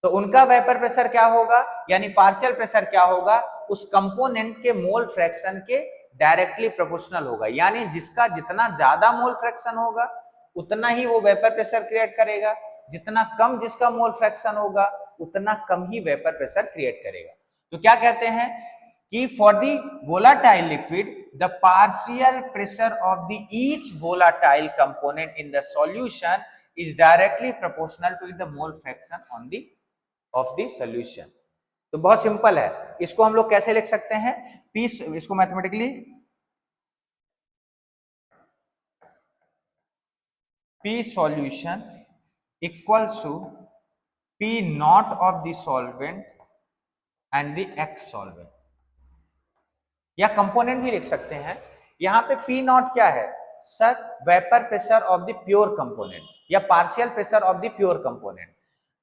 तो उनका वेपर प्रेशर क्या होगा यानी पार्शियल प्रेशर क्या होगा, उस कंपोनेंट के मोल फ्रैक्शन के डायरेक्टली प्रोपोर्शनल होगा। यानी जिसका जितना ज्यादा मोल फ्रैक्शन होगा उतना ही वो वेपर प्रेशर क्रिएट करेगा, जितना कम जिसका मोल फ्रैक्शन होगा उतना कम ही वेपर प्रेशर क्रिएट करेगा। तो क्या कहते हैं कि for the volatile liquid the partial pressure of the each volatile component in the solution is directly proportional to the mole fraction on the of the solution. तो बहुत सिंपल है, इसको हम लोग कैसे लिख सकते हैं, पी, इसको mathematically P solution equals to P not of the solvent and the X solvent, या कंपोनेंट भी लिख सकते हैं। यहां पे पी नॉट क्या है sir, vapour pressure of the pure component या partial pressure of the pure component.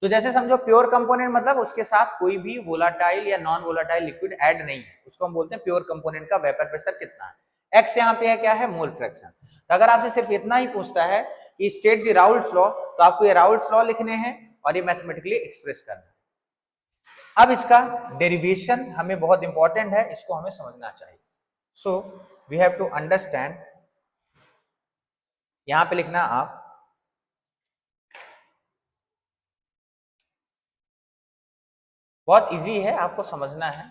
तो जैसे समझो प्योर कंपोनेंट मतलब उसके साथ कोई भी वोलाटाइल या नॉन वोलाटाइल लिक्विड ऐड नहीं है, उसको हम बोलते हैं प्योर कंपोनेंट का वेपर प्रेशर कितना है। एक्स यहाँ पे है क्या है, मोल फ्रैक्शन। तो अगर आपसे सिर्फ इतना ही पूछता है कि स्टेट द राउल्ट्स लॉ, तो आपको ये राउल्ट्स लॉ लिखने हैं और ये मैथमेटिकली एक्सप्रेस करना है। अब इसका डेरिवेशन हमें बहुत इंपॉर्टेंट है, इसको हमें समझना चाहिए। So we have to understand, यहां पे लिखना आप बहुत इजी है, आपको समझना है।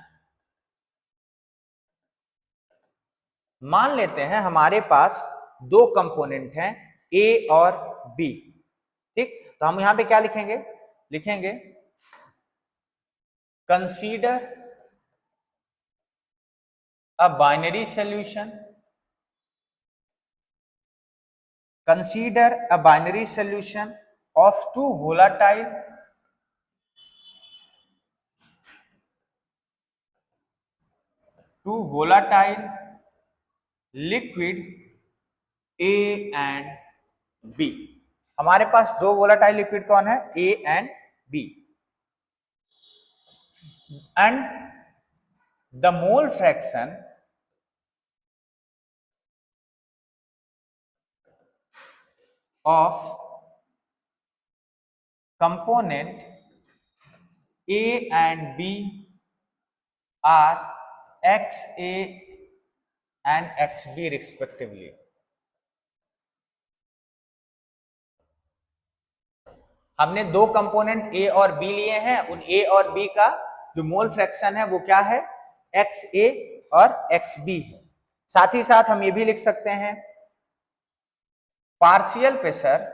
मान लेते हैं हमारे पास दो कंपोनेंट हैं ए और बी, ठीक। तो हम यहां पे क्या लिखेंगे, लिखेंगे consider a binary solution, consider a binary solution of two volatile liquid A and B। हमारे पास दो वोलाटाइल लिक्विड कौन है, A and B, and the mole fraction of component A and B are XA and XB respectively। हमने दो component ए और B लिए हैं, उन ए और बी का जो मोल फ्रैक्शन है वो क्या है, एक्स ए और एक्स बी है। साथ ही साथ हम ये भी लिख सकते हैं partial pressure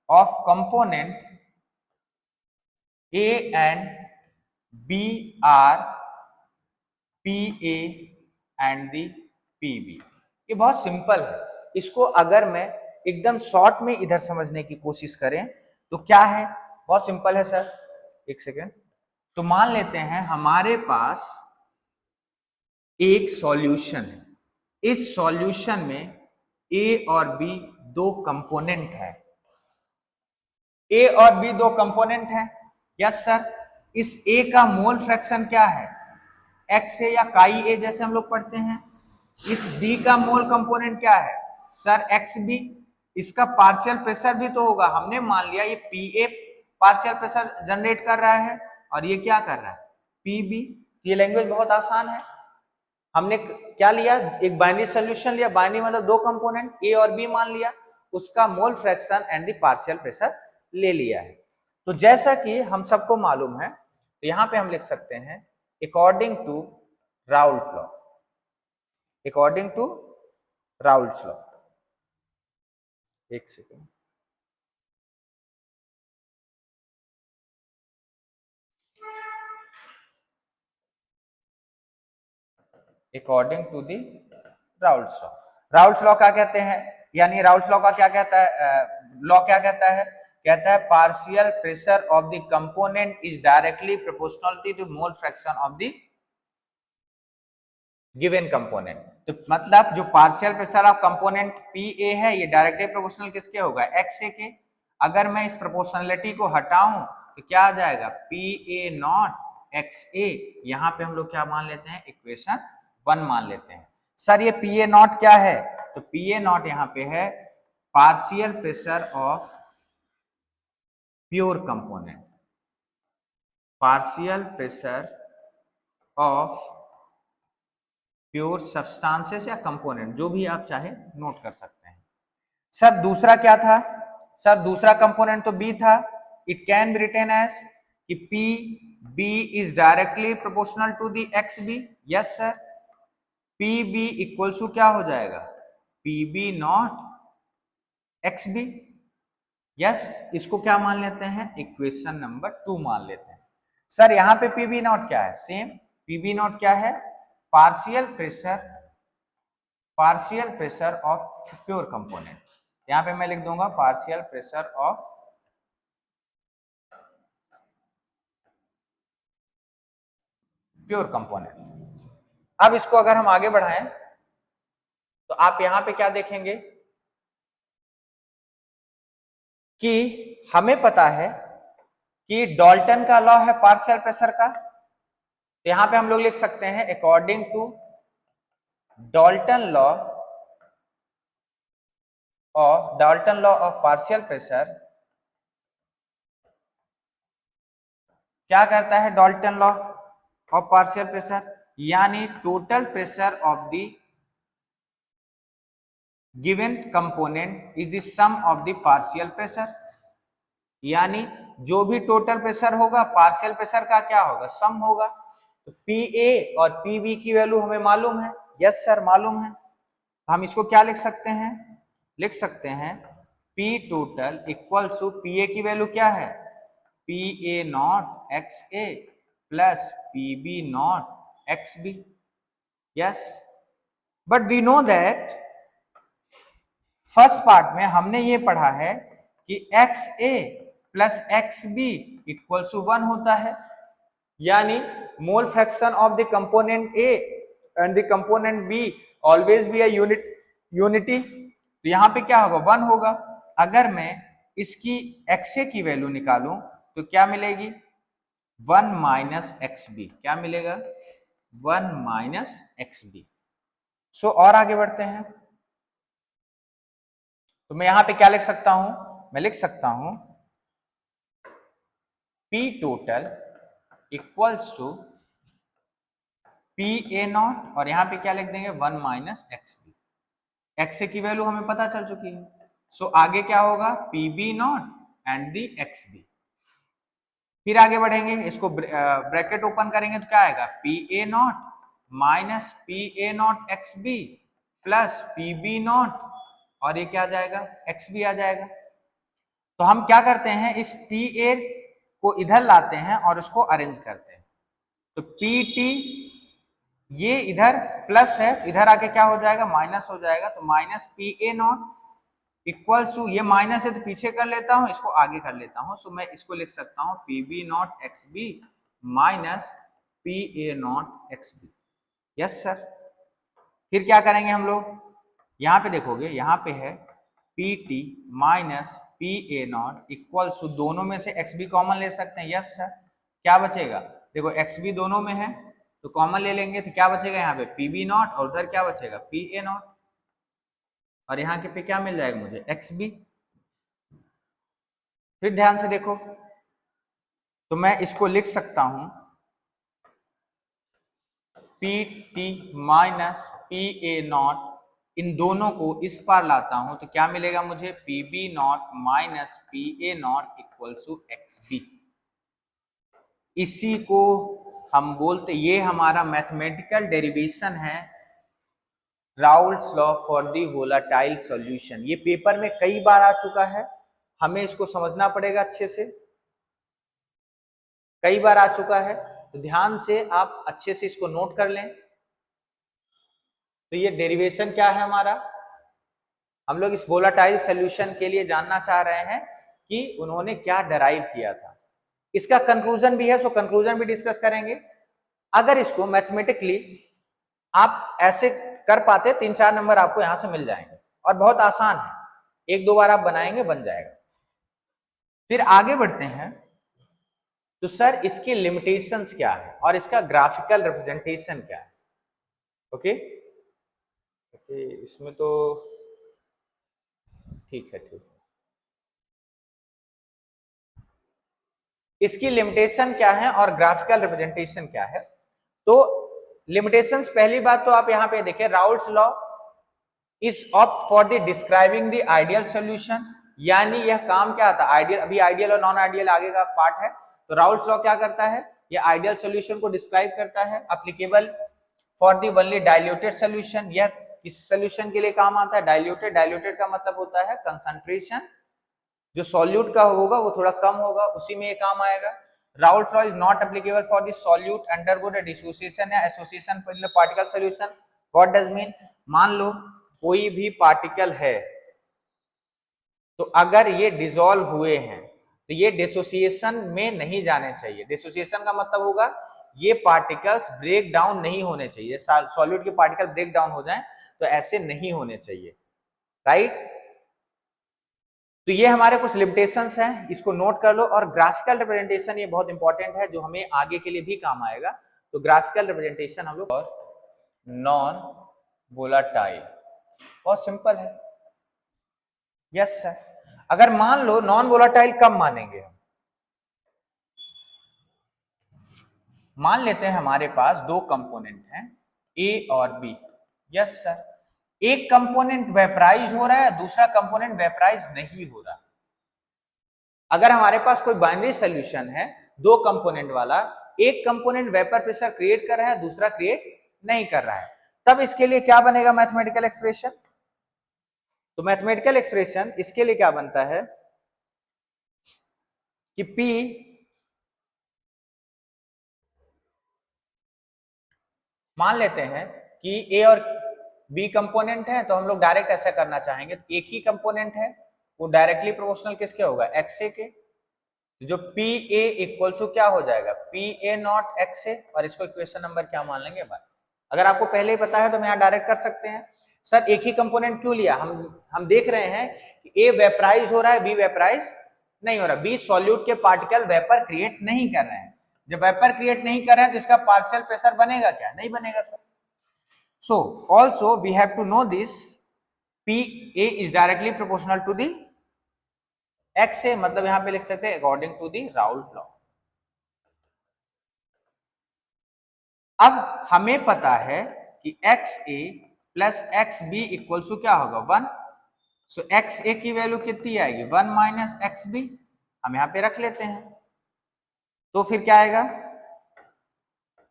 of component A and B are PA and the PB। ये बहुत सिंपल है, इसको अगर मैं एकदम शॉर्ट में इधर समझने की कोशिश करें तो क्या है, बहुत सिंपल है सर। एक सेकेंड, तो मान लेते हैं हमारे पास एक सॉल्यूशन है, इस सॉल्यूशन में ए और बी दो कंपोनेंट है, ए और बी दो कंपोनेंट है। यस सर, इस ए का मोल फ्रैक्शन क्या है, एक्स है या काई ए जैसे हम लोग पढ़ते हैं। इस बी का मोल कंपोनेंट क्या है सर, एक्स बी। इसका पार्शियल प्रेशर भी तो होगा, हमने मान लिया ये P A partial pressure generate कर रहा है और ये क्या कर रहा है, पी बी। ये लैंग्वेज बहुत आसान है, हमने क्या लिया, एक बाइनरी सोल्यूशन लिया, बाइनरी मतलब दो कंपोनेंट ए और बी मान लिया, उसका mole fraction and the partial pressure ले लिया है। तो जैसा कि हम सबको मालूम है, तो यहां पे हम लिख सकते हैं according to Raoult law, according to Raoult law. एक second, according to the Raoult law. Raoult law क्या कहते हैं, यानी राउल्ट लॉ का क्या कहता है, लॉ क्या कहता है, कहता है partial pressure of the component is directly proportional to mole fraction of the given component. तो मतलब जो partial pressure of component P A है, ये डायरेक्टली प्रोपोर्शनल किसके होगा, एक्स ए के। अगर मैं इस प्रोपोर्शनलिटी को हटाऊं तो क्या आ जाएगा, पी ए नॉट एक्स ए। यहां पे हम लोग क्या मान लेते हैं, इक्वेशन 1 मान लेते हैं। सर ये पी ए नॉट क्या है, तो पी ए नॉट यहां पे है partial pressure of pure component, partial pressure of pure substances या कंपोनेंट, जो भी आप चाहे नोट कर सकते हैं। सर दूसरा क्या था, सर दूसरा कंपोनेंट तो बी था, it can be written as कि P B is directly proportional to the X B. Yes sir, P B equal to क्या हो जाएगा, P B not X B. Yes, इसको क्या मान लेते हैं, इक्वेशन नंबर 2 मान लेते हैं। सर यहां पे पी बी नॉट क्या है, सेम पी बी नॉट क्या है, partial pressure of pure component. यहां पे मैं लिख दूंगा partial pressure of pure component. अब इसको अगर हम आगे बढ़ाएं तो आप यहां पे क्या देखेंगे कि हमें पता है कि डाल्टन का लॉ है पार्शियल प्रेशर का, तो यहां पे हम लोग लिख सकते हैं according to Dalton law of partial pressure. क्या करता है Dalton law of partial pressure, यानी total pressure of the given component is the sum of the partial pressure. यानी जो भी टोटल प्रेशर होगा पार्शियल प्रेशर का क्या होगा, सम होगा। तो पी ए और पी बी की वैल्यू हमें मालूम है, यस सर मालूम है। तो हम इसको क्या लिख सकते हैं, लिख सकते हैं P total equal to P A की वैल्यू क्या है, P A not X A plus P B not X B. Yes, but we know that first part में हमने ये पढ़ा है कि X A plus X B equal to 1 होता है, यानी mole fraction of the component A and the component B always be a unity. तो यहां पे क्या होगा, 1 होगा। अगर मैं इसकी एक्स ए की वैल्यू निकालूं तो क्या मिलेगी, 1 माइनस एक्स बी, क्या मिलेगा, 1 माइनस एक्स बी। सो और आगे बढ़ते हैं, तो मैं यहां पे क्या लिख सकता हूं, मैं लिख सकता हूं P total equals to P A not और यहां पे क्या लिख देंगे, 1 minus X B. X A की वैल्यू हमें पता चल चुकी है, सो आगे क्या होगा, P B not and the X B. फिर आगे बढ़ेंगे, इसको ब्रैकेट ओपन करेंगे तो क्या आएगा, P A not minus P A not X B plus P B not, और ये क्या आ जाएगा, एक्स बी आ जाएगा। तो हम क्या करते हैं, इस पी ए को इधर लाते हैं और उसको अरेंज करते हैं। तो पी टी ये इधर प्लस है, इधर आके क्या हो जाएगा, माइनस हो जाएगा। तो minus P A not equal to, ये माइनस है तो पीछे कर लेता हूं, इसको आगे कर लेता हूं। सो मैं इसको लिख सकता हूं P B not X B minus P A not X B. Yes sir. फिर क्या करेंगे हम लोग, यहां पे देखोगे, यहां पे है P T minus P A not equal to, दोनों में से एक्स बी कॉमन ले सकते हैं। Yes sir. क्या बचेगा, देखो एक्स बी दोनों में है तो कॉमन ले लेंगे, तो क्या बचेगा यहाँ पे पी बी नॉट, और उधर क्या बचेगा पी ए नॉट, और यहाँ के पे क्या मिल जाएगा मुझे, एक्स बी। फिर ध्यान से देखो, तो मैं इसको लिख सकता हूं P T minus P A nought, इन दोनों को इस पार लाता हूं तो क्या मिलेगा मुझे, P B not minus P A not equal to X B. इसी को हम बोलते, ये हमारा मैथमेटिकल डेरिवेशन है Raoult's law for the volatile solution. ये पेपर में कई बार आ चुका है, हमें इसको समझना पड़ेगा अच्छे से, कई बार आ चुका है, तो ध्यान से आप अच्छे से इसको नोट कर लें। तो ये डेरिवेशन क्या है हमारा, हम लोग इस वोलाटाइल सॉल्यूशन के लिए जानना चाह रहे हैं कि उन्होंने क्या डराइव किया था। इसका कंक्लूजन भी है, सो कंक्लूजन भी डिस्कस करेंगे। अगर इसको मैथमेटिकली आप ऐसे कर पाते, 3-4 नंबर आपको यहां से मिल जाएंगे, और बहुत आसान है, 1-2 बार आप बनाएंगे बन जाएगा। फिर आगे बढ़ते हैं, तो सर इसकी लिमिटेशंस क्या है और इसका ग्राफिकल रिप्रेजेंटेशन क्या है। ओके ओके, इसमें तो ठीक है, ठीक है। इसकी लिमिटेशन क्या है और ग्राफिकल रिप्रेजेंटेशन क्या है। तो लिमिटेशंस, पहली बात तो आप यहां पे देखें, Raoult's law is opt for the describing the ideal solution, यानी यह काम क्या आता है, आइडियल, अभी आइडियल और नॉन आइडियल आगे का पार्ट है। तो राउल्ट्स लॉ क्या करता है, यह आइडियल सॉल्यूशन को डिस्क्राइब करता है। Applicable for the only diluted solution, यह किस सॉल्यूशन के लिए काम आता है, डाइल्यूटेड। डाइल्यूटेड का मतलब होता है कंसंट्रेशन जो सॉल्यूट का होगा वो थोड़ा कम होगा, उसी में ये काम आएगा। Raoult's law is not applicable for the solute undergo the dissociation या association in the particle solution. What does mean, मान लो कोई भी पार्टिकल है, तो अगर ये डिसॉल्व हुए हैं तो ये डिसोसिएशन में नहीं जाने चाहिए। डिसोसिएशन का मतलब होगा ये पार्टिकल्स ब्रेक डाउन नहीं होने चाहिए, सॉल्यूट के पार्टिकल ब्रेक डाउन हो जाएं तो ऐसे नहीं होने चाहिए, राइट। तो ये हमारे कुछ लिमिटेशंस हैं, इसको नोट कर लो। और ग्राफिकल रिप्रेजेंटेशन ये बहुत इंपॉर्टेंट है, जो हमें आगे के लिए भी काम आएगा। तो ग्राफिकल रिप्रेजेंटेशन हम लोग, और नॉन वोलाटाइल, बहुत सिंपल है। Yes sir. अगर मान लो नॉन वोलाटाइल कब मानेंगे हम, मान लेते हैं हमारे पास दो कंपोनेंट हैं ए और बी। Yes sir. एक कंपोनेंट वेपराइज हो रहा है, दूसरा कंपोनेंट वेपराइज नहीं हो रहा। अगर हमारे पास कोई बाइनरी सॉल्यूशन है दो कंपोनेंट वाला, एक कंपोनेंट वेपर प्रेशर क्रिएट कर रहा है, दूसरा क्रिएट नहीं कर रहा है, तब इसके लिए क्या बनेगा मैथमेटिकल एक्सप्रेशन। तो मैथमेटिकल एक्सप्रेशन इसके लिए क्या बनता है कि P मान लेते हैं कि ए और बी कंपोनेंट है, तो हम लोग डायरेक्ट ऐसा करना चाहेंगे, तो एक ही कंपोनेंट है वो डायरेक्टली प्रोपोर्शनल किसके होगा, एक्स ए के। जो पी ए इक्वल टू क्या हो जाएगा, पी ए नॉट एक्स ए, और इसको इक्वेशन नंबर क्या मान लेंगे भाई। अगर आपको पहले ही पता है तो हम यहाँ डायरेक्ट कर सकते हैं। सर एक ही कंपोनेंट क्यों लिया, हम देख रहे हैं कि ए वेपराइज हो रहा है, बी वेपराइज नहीं हो रहा। बी सॉल्यूट के पार्टिकल वेपर क्रिएट नहीं कर रहे हैं, जब वेपर क्रिएट नहीं कर रहे हैं तो इसका पार्शियल प्रेशर बनेगा क्या, नहीं बनेगा sir. So also we have to know this, P A is directly proportional to the X A, मतलब यहां पे लिख सकते हैं according to the Raoult law. अब हमें पता है कि X A plus X B equal to क्या होगा, 1। सो एक्स ए की वैल्यू कितनी आएगी, 1 माइनस एक्स बी, हम यहां पे रख लेते हैं। तो फिर क्या आएगा,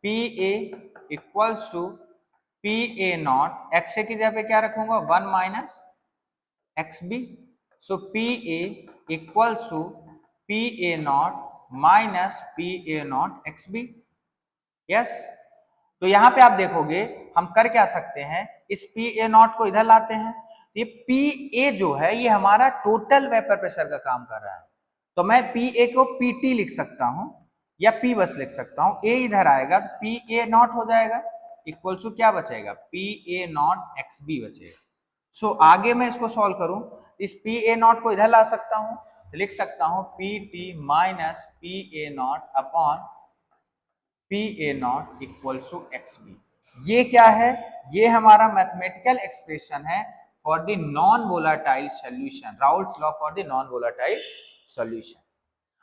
P A equals to P A not, X A की जगह पे क्या रखूंगा 1 minus X B, so P A equals to P A not minus P A not X B. Yes, तो यहां पे आप देखोगे हम कर क्या सकते हैं, इस पी ए नॉट को इधर लाते हैं, ये पी ए जो है ये हमारा टोटल वेपर प्रेशर का काम कर रहा है, तो मैं पी ए को पी टी लिख सकता हूं या पी बस लिख सकता हूं, ए इधर आएगा तो पी ए नॉट हो जाएगा इक्वल टू क्या बचेगा, P A not X B बचेगा। सो आगे मैं इसको सॉल्व करूं, इस पी ए नॉट को इधर ला सकता हूं, तो लिख सकता हूं P T minus P A naught upon P A not equal to X B. ये क्या है, ये हमारा मैथमेटिकल एक्सप्रेशन है for the non volatile solution, Raoult's law for the non volatile solution.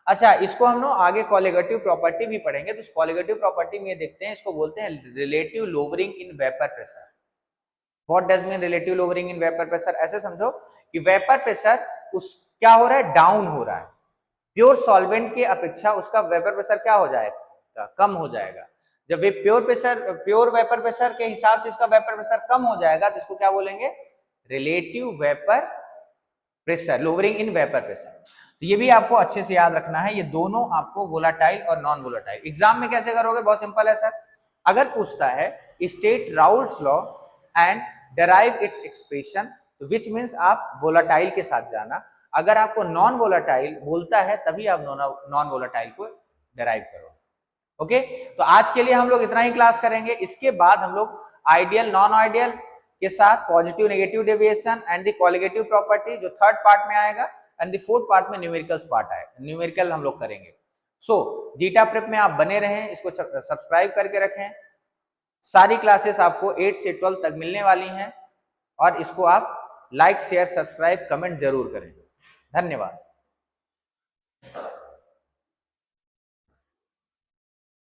अच्छा, इसको हम लोग आगे कोलिगेटिव प्रॉपर्टी भी पढ़ेंगे, तो इस कोलिगेटिव प्रॉपर्टी में देखते हैं, इसको बोलते हैं relative lowering in vapour pressure. What does mean relative lowering in vapour pressure, ऐसे समझो कि वेपर प्रेशर उस क्या हो रहा है, डाउन हो रहा है, प्योर सॉल्वेंट के अपेक्षा उसका वेपर प्रेशर क्या हो जाएगा, कम हो जाएगा। जब वे प्योर वेपर प्रेशर के हिसाब से इसका वेपर प्रेशर कम हो जाएगा तो इसको क्या बोलेंगे, relative vapour pressure, lowering in vapour pressure. तो ये भी आपको अच्छे से याद रखना है, ये दोनों आपको वोलाटाइल और नॉन वोलाटाइल। एग्जाम में कैसे करोगे, बहुत सिंपल है सर, अगर पूछता है state Raoult's law and derive its expression, तो विच मीन्स आप वोलाटाइल के साथ जाना, अगर आपको नॉन वोलाटाइल बोलता है तभी आप नॉन वोलाटाइल को डेराइव करो। ओके, तो आज के लिए हम लोग इतना ही क्लास करेंगे, इसके बाद हम लोग आइडियल नॉन आइडियल के साथ positive negative deviation and the colligative property जो थर्ड पार्ट में आएगा, एंड द फोर्थ पार्ट में न्यूमेरिकल्स पार्ट आएगा, न्यूमेरिकल हम लोग करेंगे। सो जीटा प्रेप में आप बने रहें, इसको सब्सक्राइब करके रखें, सारी क्लासेस आपको 8 से 12 तक मिलने वाली हैं, और इसको आप लाइक शेयर सब्सक्राइब कमेंट जरूर करें। धन्यवाद।